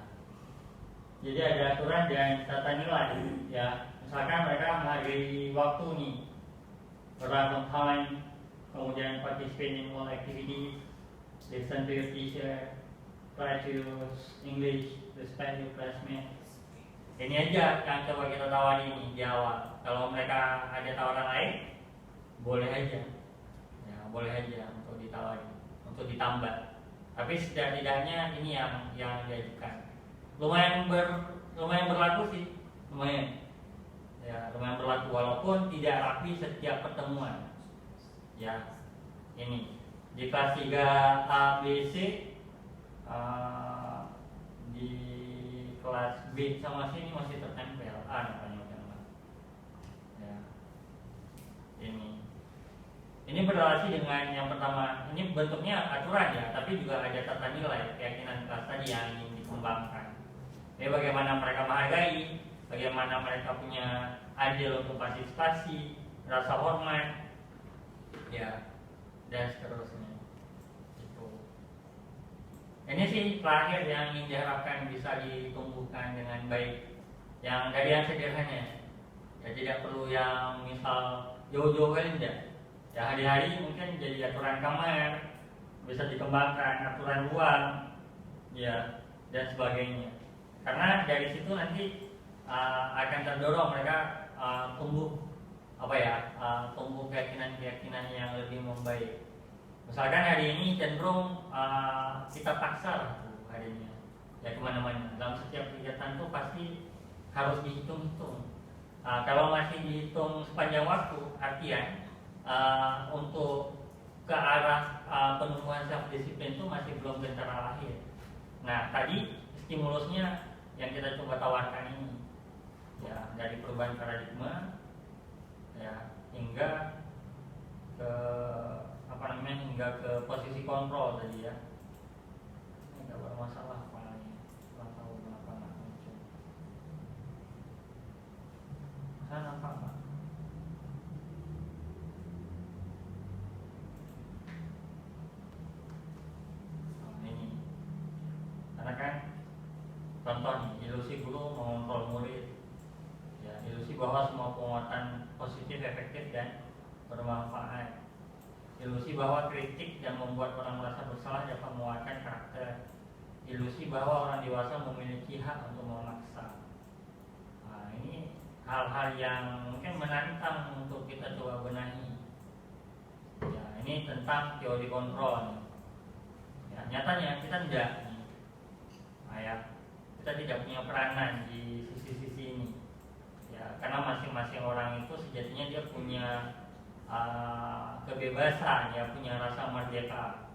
S1: Jadi ada aturan dan tata nilai. Ya, misalkan mereka menghargai waktu nih, berapa time, kemudian participate in all activities, listen to your teacher, try to use English, respect your classmates. Ini aja yang coba kita tawari nih di awal. Kalau mereka ada tawaran lain, boleh aja, ya boleh aja untuk ditawari, untuk ditambah. Tapi setidaknya ini yang diajukan. Lumayan berlaku sih, lumayan berlaku walaupun tidak rapi setiap pertemuan. Ya, ini di kelas 3 A, B, C, di kelas B sama C ini masih tertempel namanya. Ya, ini berrelasi dengan yang pertama. Ini bentuknya aturan ya, tapi juga ada tata nilai keyakinan kelas tadi yang ingin dikembangkan. Jadi bagaimana mereka menghargai, bagaimana mereka punya adil untuk partisipasi, rasa hormat, ya, dan seterusnya. Itu. Ini sih terakhir yang ingin diharapkan bisa ditumbuhkan dengan baik. Yang dari yang sederhana, ya tidak perlu yang misal jauh-jauh kali enggak. Ya hari-hari mungkin jadi aturan kamar, bisa dikembangkan aturan ruang, ya, dan sebagainya. Karena dari situ nanti akan terdorong mereka tumbuh keyakinan-keyakinan yang lebih membaik. Misalkan hari ini cenderung kita paksa lah harinya, ya kemana-mana. Dalam setiap kegiatan tuh pasti harus dihitung-hitung. Kalau masih dihitung sepanjang waktu, artian untuk ke arah penumbuhan self disiplin itu masih belum gencar lahir. Nah, tadi stimulusnya yang kita coba tawarkan ini, ya, dari perubahan paradigma, ya, hingga ke posisi kontrol tadi ya. Ini nggak bermasalah apalagi, nggak tahu kenapa nggak muncul. Saya nampak nggak? Karena kan contoh nih, ilusi guru mengontrol murid, ya, ilusi bahwa semua penguatan positif, efektif, dan bermanfaat, ilusi bahwa kritik yang membuat orang merasa bersalah dapat menguatkan karakter, ilusi bahwa orang dewasa memiliki hak untuk memaksa. Nah, ini hal-hal yang mungkin menantang untuk kita coba benahi. Ya, ini tentang teori kontrol. Ya, nyatanya kita tidak, kita tidak punya peranan di sisi-sisi ini. Ya, karena masing-masing orang itu sejatinya dia punya kebebasan, ya, punya rasa merdeka.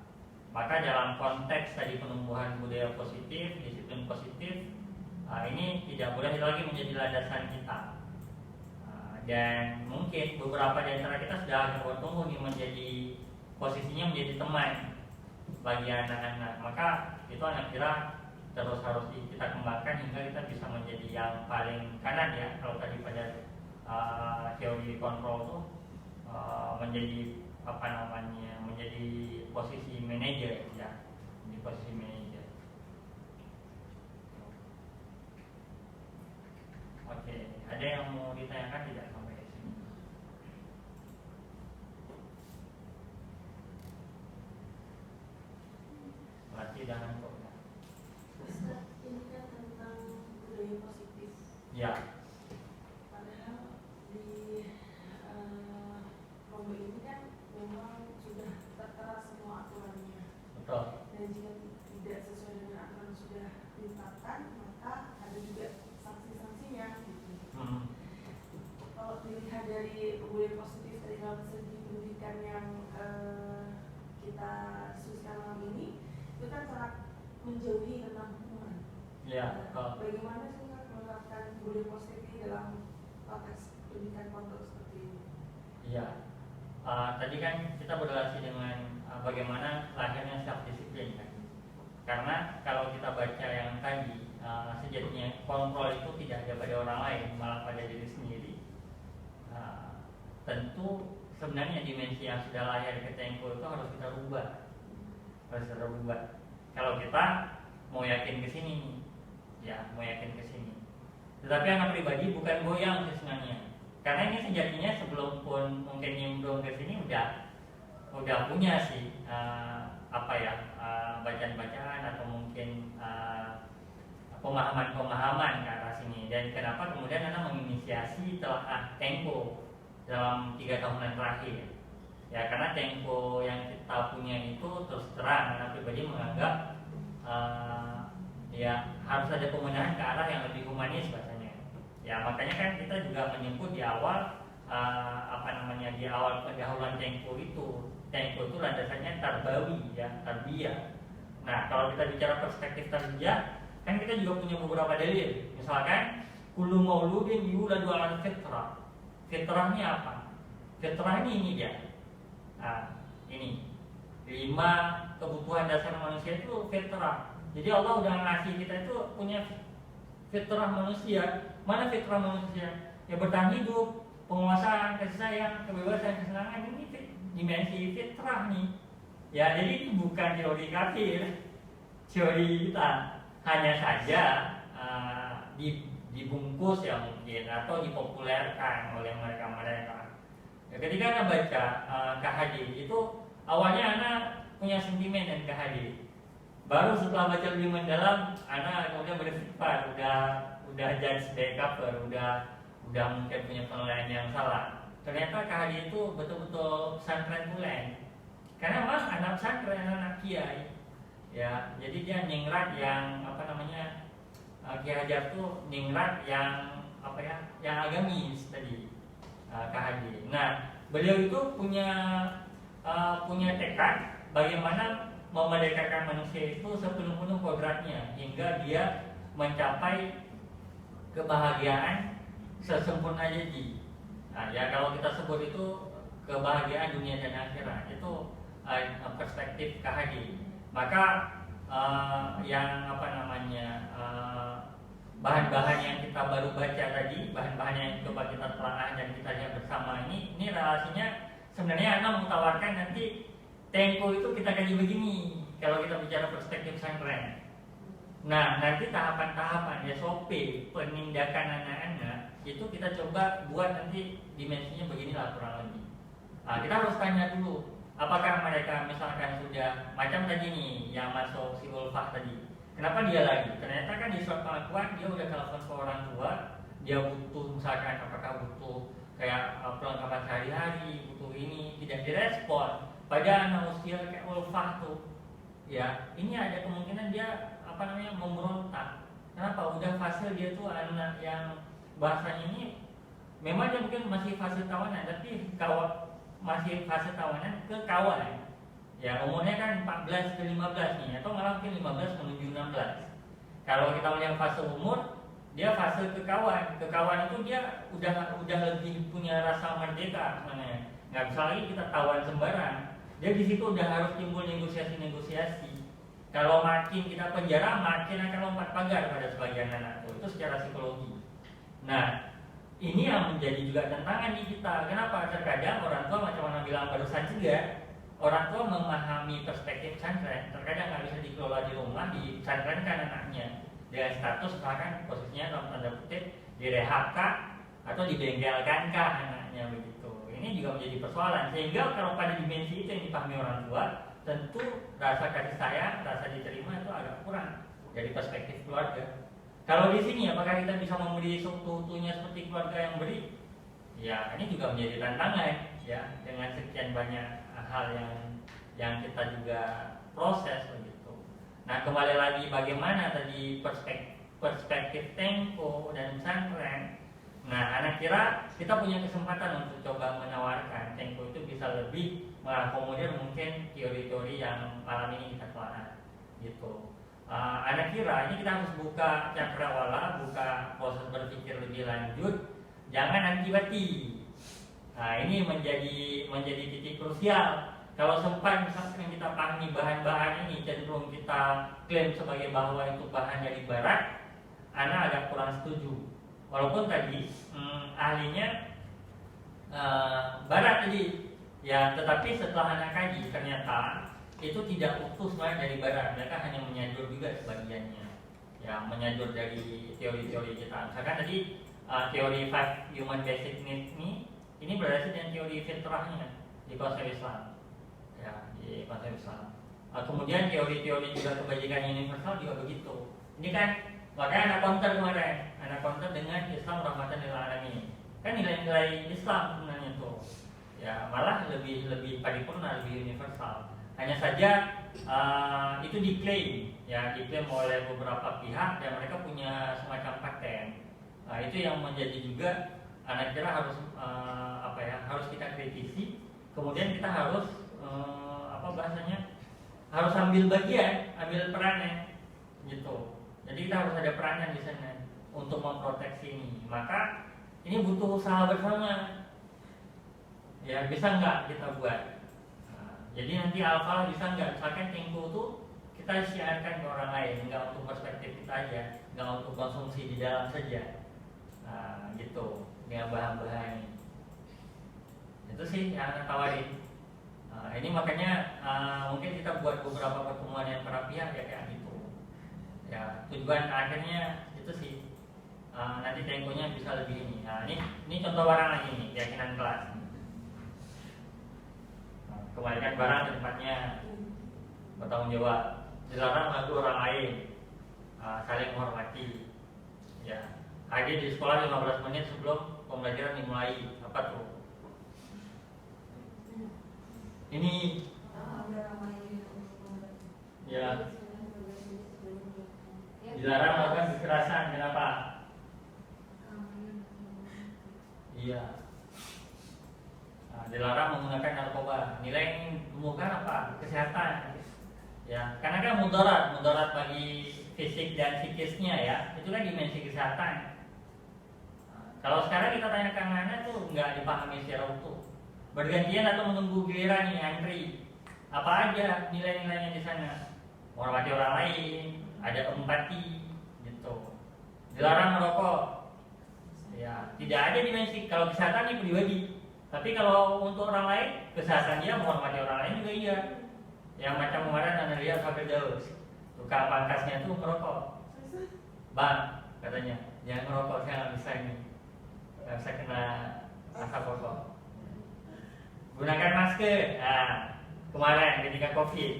S1: Maka dalam konteks tadi penumbuhan budaya positif, disiplin positif, ini tidak boleh lagi menjadi landasan kita. Dan mungkin beberapa di antara kita sudah bertumbuh nih menjadi posisinya menjadi teman bagi anak-anak. Maka itu anak kira terus harus kita kembangkan hingga kita bisa menjadi yang paling kanan, ya. Kalau tadi pada teori kontrol itu menjadi menjadi posisi manajer, ya, di posisi manajer. Oke, ada yang mau ditanyakan tidak sampai ke sini? Berarti dah nangkep, ya.
S2: Ustaz, ini kan tentang budaya positif.
S1: Ya.
S2: Padahal di lomba ini kan memang sudah tertera semua aturannya.
S1: Betul.
S2: Dan jika tidak sesuai dengan aturan yang sudah ditetapkan, maka ada juga sanksi-sanksinya. Gitu. Kalau dilihat dari budaya positif dari dalam segi pendidikan yang kita diskusikan malam ini, itu kan sangat menjauhi tentang hukuman.
S1: Ya.
S2: Bagaimana sih menerapkan budaya positif ini dalam konteks pendidikan kontrol seperti ini?
S1: Iya. Tadi kan kita berrelasi dengan bagaimana lahirnya self disiplin, kan? Karena kalau kita baca yang tadi, sejatinya kontrol itu tidak ada pada orang lain, malah pada diri sendiri. Tentu sebenarnya dimensi yang sudah lahir ke Tengko itu harus kita rubah, Kalau kita mau yakin ke sini nih, ya, mau yakin ke sini. Tetapi anak pribadi bukan goyang sebenarnya. Karena ini sejatinya sebelum pun mungkin nyemplung ke sini udah punya sih bacaan-bacaan atau mungkin pemahaman-pemahaman ke arah sini. Dan kenapa kemudian anak menginisiasi telah Tengko dalam 3 tahunan terakhir? Ya, karena Tengko yang kita punya itu terus terang anak pribadi menganggap ya harus ada pembenahan ke arah yang lebih humanis bahasanya. Ya, makanya kan kita juga menyebut di awal di awal pendahuluan Tengko itu landasannya tarbawi, ya, tarbiyah. Nah, kalau kita bicara perspektif tarbiyah, kan kita juga punya beberapa dalil. Misalkan kullu mauludin yuladu 'alal fitrah. Fitrahnya apa? Fitrah ini dia. Ini 5 kebutuhan dasar manusia itu fitrah. Jadi Allah udah ngasih kita itu punya fitrah manusia. Mana fitrah manusia? Ya, bertahan hidup, penguasaan, kasih sayang, kebebasan, kesenangan, ini dimensi fitrah nih. Ya, jadi ini bukan teori kafir, teori kita. Hanya saja dibungkus ya mungkin atau dipopulerkan oleh mereka. Ya, ketika Anda baca KHD itu awalnya Anda punya sentimen dan KHD. Baru setelah baca lebih mendalam, Anda kemudian bersifat udah judge dari cover, udah mungkin punya penilaian yang salah. Ternyata KHD itu betul-betul pesantren tulen. Karena mas anak pesantren, anak kiai. Ya, jadi dia ningrat yang Kiai Hajar tuh ningrat yang yang agamis tadi, KHD. Nah, beliau itu punya tekad bagaimana memerdekakan manusia itu sepenuh-penuh kodratnya hingga dia mencapai kebahagiaan sesempurna jadi. Nah, ya kalau kita sebut itu kebahagiaan dunia dan akhirat itu perspektif KHD. Maka bahan-bahan yang kita baru baca tadi, bahan-bahan yang coba kita telaah dan kita lihat bersama ini relasinya sebenarnya Anda mentawarkan nanti Tengko itu kita kaji begini kalau kita bicara perspektif pesantren. Nah, nanti tahapan-tahapan SOP penindakan anak-anak itu kita coba buat nanti dimensinya beginilah kurang lebih. Nah, kita harus tanya dulu, apakah mereka misalkan sudah macam tadi nih yang masuk si Ulfah tadi, kenapa dia lagi? Ternyata kan di surat pengakuan dia udah telepon ke orang tua, dia butuh misalkan apakah butuh kayak perlengkapan sehari-hari, butuh ini, tidak direspon. pada anak usia kayak Ulfah tuh, ya ini ada kemungkinan dia memberontak. Kenapa? Udah fase dia tuh anak yang bahasanya ini memang dia mungkin masih fase tawanan, tapi masih fase tawanan ke kawan. Ya umurnya kan 14 ke 15 nih, atau malah mungkin 15 menuju 16. Kalau kita melihat fase umur, dia fase ke kawan. Ke kawan itu dia udah lebih punya rasa merdeka sebenarnya. Nggak bisa lagi kita tawan sembarang. Dia di situ udah harus timbul negosiasi. Kalau makin kita penjara, makin akan lompat pagar pada sebagian anak itu secara psikologi. Nah, ini yang menjadi juga tantangan di kita. Kenapa? Terkadang orang tua macam mana bilang barusan juga, orang tua memahami perspektif pesantren, terkadang nggak bisa dikelola di rumah, disantrenkan anaknya dengan status misalkan posisinya dalam tanda kutip direhab kah atau dibengkelkan kah anaknya begitu. Ini juga menjadi persoalan, sehingga kalau pada dimensi itu yang dipahami orang tua, tentu rasa kasih sayang, rasa diterima itu agak kurang dari perspektif keluarga. Kalau di sini apakah kita bisa memberi seutuh-utuhnya seperti keluarga yang beri? Ya, ini juga menjadi tantangan ya, dengan sekian banyak hal yang kita juga proses begitu. Nah, kembali lagi bagaimana tadi perspektif Tempo dan pesantren. Nah, anak kira kita punya kesempatan untuk coba menawarkan Tempo itu bisa lebih mengakomodir mungkin teori-teori yang malam ini kita telah gitu. Anak kira ini kita harus buka cakrawala, buka proses berpikir lebih lanjut, jangan antipati. Nah, ini menjadi titik krusial. Kalau sempat misalkan yang kita pahami bahan-bahan ini cenderung kita klaim sebagai bahwa itu bahan dari barat, anak agak kurang setuju. Walaupun tadi ahlinya barat tadi, ya, tetapi setelah anak kaji ternyata itu tidak utuh sebenarnya dari barat. Mereka hanya menyadur juga sebagiannya, ya, menyadur dari teori-teori kita. Misalkan tadi teori 5 human basic needs ini berasal dari teori fitrahnya di konsep Islam, ya, di konsep Islam. Kemudian teori-teori juga kebajikan universal juga begitu. Ini kan makanya anak counter dengan Islam rahmatan lil alamin. Kan nilai-nilai Islam sebenarnya tuh, ya, malah lebih paripurna, lebih universal. Hanya saja itu diklaim oleh beberapa pihak dan mereka punya semacam paten. Itu yang menjadi juga anak kira harus harus kita kritisi. Kemudian kita harus harus ambil bagian, ambil perannya gitu. Jadi kita harus ada peranan di sana untuk memproteksi ini. Maka ini butuh usaha bersama. Ya, bisa nggak kita buat? Jadi nanti alfa bisa nggak, misalkan Tempo tuh kita siarkan ke orang lain, nggak untuk perspektif kita aja, nggak untuk konsumsi di dalam saja, gitu, dengan bahan-bahan ini. Itu sih yang akan tawarin. Ini makanya mungkin kita buat beberapa pertemuan yang para pihak ya kayak gitu. Ya, tujuan akhirnya itu sih nanti Temponya bisa lebih ini. Nah, ini contoh barang lagi nih, keyakinan kelas. Kembalikan barang ke tempatnya, bertanggung jawab, dilarang mengadu orang lain, saling menghormati, ya, hadir di sekolah 15 menit sebelum pembelajaran dimulai. Apa tuh? Ini ya, dilarang melakukan kekerasan. Kenapa? Iya. Dilarang menggunakan narkoba. Nilai yang diumumkan apa? Kesehatan. Ya, karena kan mudarat bagi fisik dan psikisnya ya. Itu kan dimensi kesehatan. Kalau sekarang kita tanyakan anak tuh nggak dipahami secara utuh. Bergantian atau menunggu giliran nih antri. Apa aja nilai-nilainya di sana? Menghormati orang lain, ada empati, gitu. Dilarang merokok. Ya, tidak ada dimensi. Kalau kesehatan ini pribadi. Tapi kalau untuk orang lain, kesehatan dia menghormati orang lain juga iya. Yang macam kemarin Analia Fakir Daus, tukang pangkasnya tuh merokok. Bang, katanya, jangan merokok, saya nggak bisa ini, nggak bisa kena asap rokok. Gunakan masker. Nah, kemarin ketika COVID,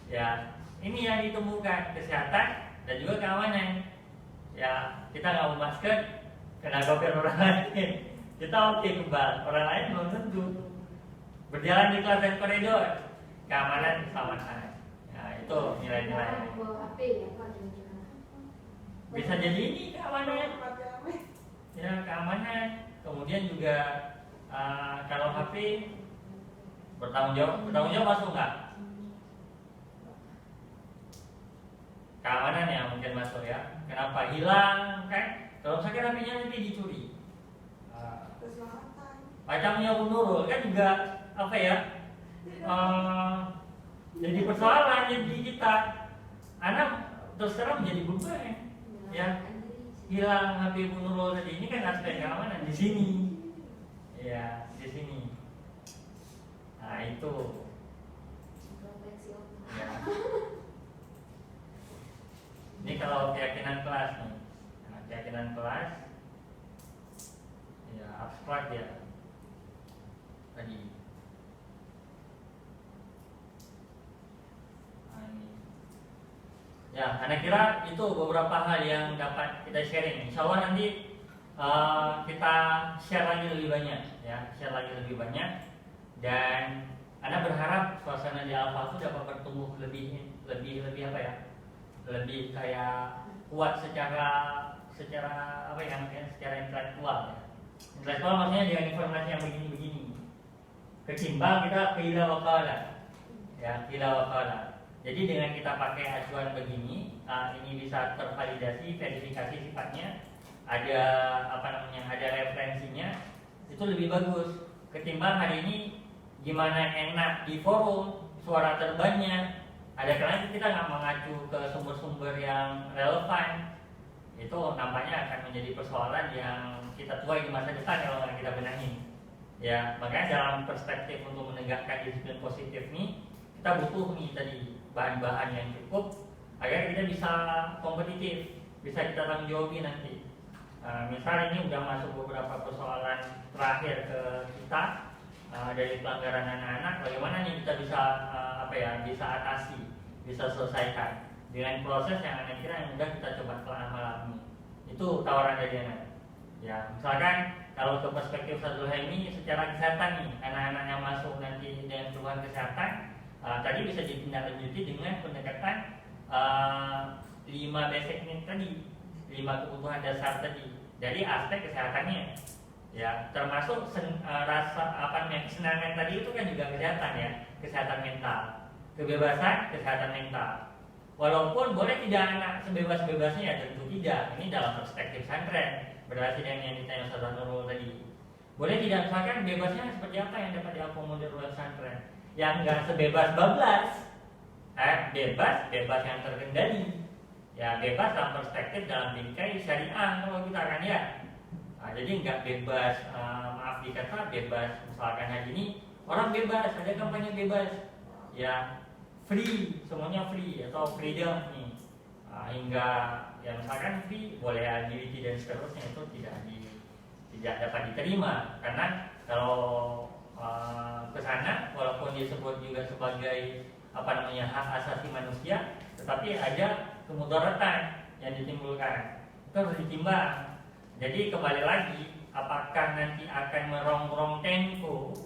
S1: ya, ini yang ditemukan kesehatan dan juga keamanan. Ya, kita nggak mau masker, kena COVID orang lain. Kita oke kebal, orang lain belum tentu. berjalan di kelas dan koridor, keamanan keselamatan. Nah, itu nilai-nilai.
S4: HP ya Pak,
S1: Bisa jadi ini keamanan. Ya, keamanan. Kemudian juga kalau HP bertanggung jawab masuk nggak? Keamanan ya mungkin masuk ya. Kenapa hilang kan? Kalau misalkan HP-nya nanti dicuri, macamnya pun Nurul kan juga apa ya? Jadi persoalan jadi kita. Anak terus terang menjadi beban ya. Hilang HP Bu Nurul tadi ini kan aspek keamanan di sini. Ya, di sini. Nah, itu. Ya. Ini kalau keyakinan kelas nih. Nah, keyakinan kelas ya abstrak ya. Tadi. Nah, ini. Ya, Anda kira itu beberapa hal yang dapat kita sharing. Insya Allah nanti kita share lagi lebih banyak, ya, share lagi lebih banyak. Dan Anda berharap suasana di Alfa itu dapat bertumbuh lebih apa ya? Lebih kayak kuat secara apa ya? Secara intelektual. Ya. Intelektual maksudnya dengan informasi yang begini-begini. Ketimbang kita qila wa qala. Ya, qila wa qala. Jadi dengan kita pakai acuan begini, ini bisa tervalidasi, verifikasi sifatnya, ada ada referensinya, itu lebih bagus ketimbang hari ini gimana enak di forum suara terbanyak, ada kalanya kita nggak mengacu ke sumber-sumber yang relevan, itu nampaknya akan menjadi persoalan yang kita tuai di masa depan kalau nggak kita benahi. Ya, makanya dalam perspektif untuk menegakkan disiplin positif nih, kita butuh nih tadi bahan-bahan yang cukup agar kita bisa kompetitif, bisa kita tanggung jawabi nanti. Misal ini udah masuk beberapa persoalan terakhir ke kita dari pelanggaran anak-anak, bagaimana nih kita bisa bisa atasi, bisa selesaikan dengan proses yang anak kira yang udah kita coba alami. Itu tawaran dari anak. Ya, misalkan kalau ke perspektif Ustadzul Helmi secara kesehatan nih, anak-anak yang masuk nanti dengan keluhan kesehatan. Tadi bisa ditindaklanjuti dengan pendekatan 5 basic need tadi, 5 kebutuhan dasar tadi. Dari aspek kesehatannya, ya termasuk kesenangan tadi itu kan juga kesehatan ya, kesehatan mental, kebebasan, kesehatan mental. Walaupun boleh tidak anak sebebas-bebasnya ya tentu tidak. Ini dalam perspektif santren berdasarkan dengan yang ditanya Ustaz Nurul tadi. Boleh tidak misalkan bebasnya seperti apa yang dapat diakomodir oleh santren? Yang enggak sebebas bablas, bebas yang terkendali, ya bebas dalam perspektif dalam bingkai syariah kalau kita akan ya. Jadi enggak bebas, maaf dikata bebas misalkan hari ini orang bebas, ada kampanye bebas, ya free, semuanya free atau freedom nih, hingga ya misalkan free boleh LGBT dan seterusnya itu tidak dapat diterima karena kalau ke sana walaupun disebut juga sebagai hak asasi manusia, tetapi ada kemudaratan yang ditimbulkan, itu harus ditimbang. Jadi kembali lagi, apakah nanti akan merongrong tempo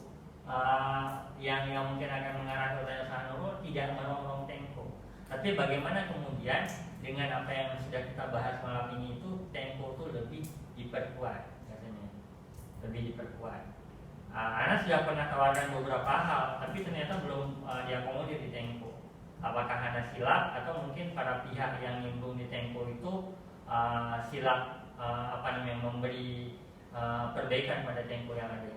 S1: yang mungkin akan mengarah ke Ustaz Nurul? Tidak merongrong tempo, tapi bagaimana kemudian dengan apa yang sudah kita bahas malam ini itu tempo itu lebih diperkuat, katanya lebih diperkuat. Anak sudah pernah tawarkan beberapa hal, tapi ternyata belum diakomodir di Tempo. Apakah Anak silap atau mungkin para pihak yang nimbrung di Tempo itu silap memberi perbaikan pada Tempo yang ada.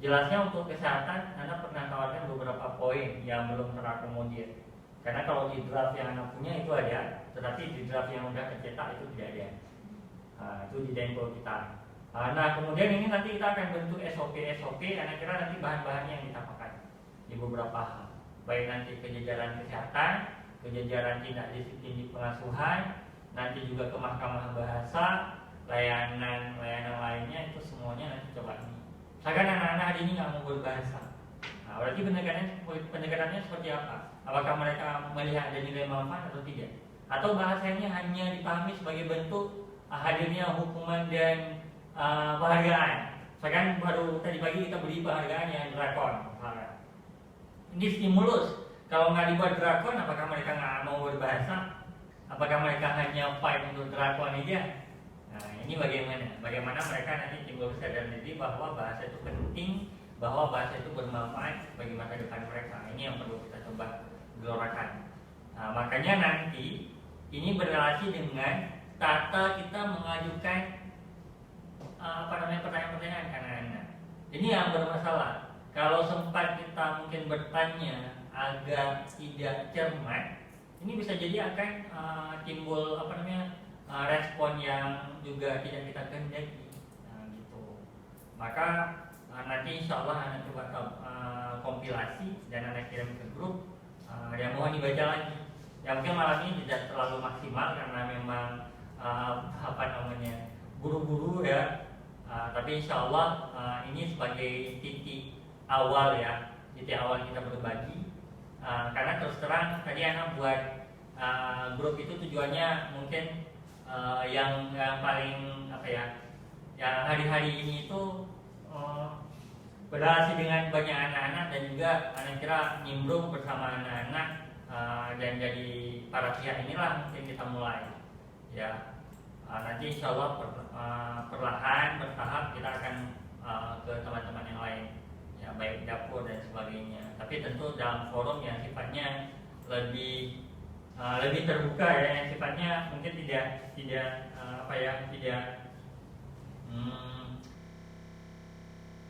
S1: Jelasnya untuk kesehatan, Anak pernah tawarkan beberapa poin yang belum terakomodir. Karena kalau di draft yang Anak punya itu ada, tetapi di draft yang udah tercetak itu tidak ada. Itu di Tempo kita. Nah kemudian ini nanti kita akan bentuk SOP, Anak kira nanti bahan-bahannya yang kita pakai di beberapa hal, baik nanti kejajaran kesehatan, kejajaran tindak disiplin di pengasuhan, nanti juga ke mahkamah bahasa, layanan lainnya itu semuanya nanti coba ini. Misalkan anak-anak hari ini nggak mau berbahasa, berarti pendekatannya seperti apa? Apakah mereka melihat ada nilai manfaat atau tidak? Atau bahasanya hanya dipahami sebagai bentuk hadirnya hukuman dan penghargaan. Misalkan baru tadi pagi kita beri penghargaan yang drakon, ini stimulus. Kalau nggak dibuat drakon, apakah mereka nggak mau berbahasa? Apakah mereka hanya fight untuk drakon aja? Nah, ini bagaimana mereka nanti timbul sadar diri bahwa bahasa itu penting, bahwa bahasa itu bermanfaat bagi masa depan mereka. Ini yang perlu kita coba gelorakan. Nah, makanya nanti ini berrelasi dengan tata kita mengajukan pertanyaan-pertanyaan ke anak-anak. Ini yang bermasalah. Kalau sempat kita mungkin bertanya agak tidak cermat, ini bisa jadi akan timbul respon yang juga tidak kita kehendaki. Nah, gitu. Maka nanti insya Allah anak coba kompilasi dan anak kirim ke grup yang mohon dibaca lagi. Ya mungkin malam ini tidak terlalu maksimal karena memang buru-buru ya. Tapi insya Allah ini sebagai titik awal ya, titik awal kita berbagi. Karena terus terang tadi anak buat grup itu tujuannya mungkin yang paling yang hari-hari ini itu berrelasi dengan banyak anak-anak dan juga anak kira nimbrung bersama anak-anak dan jadi para pihak inilah mungkin kita mulai ya. Nanti insya Allah perlahan bertahap kita akan ke teman-teman yang lain ya, baik dapur dan sebagainya. Tapi tentu dalam forum yang sifatnya lebih terbuka ya, yang sifatnya mungkin tidak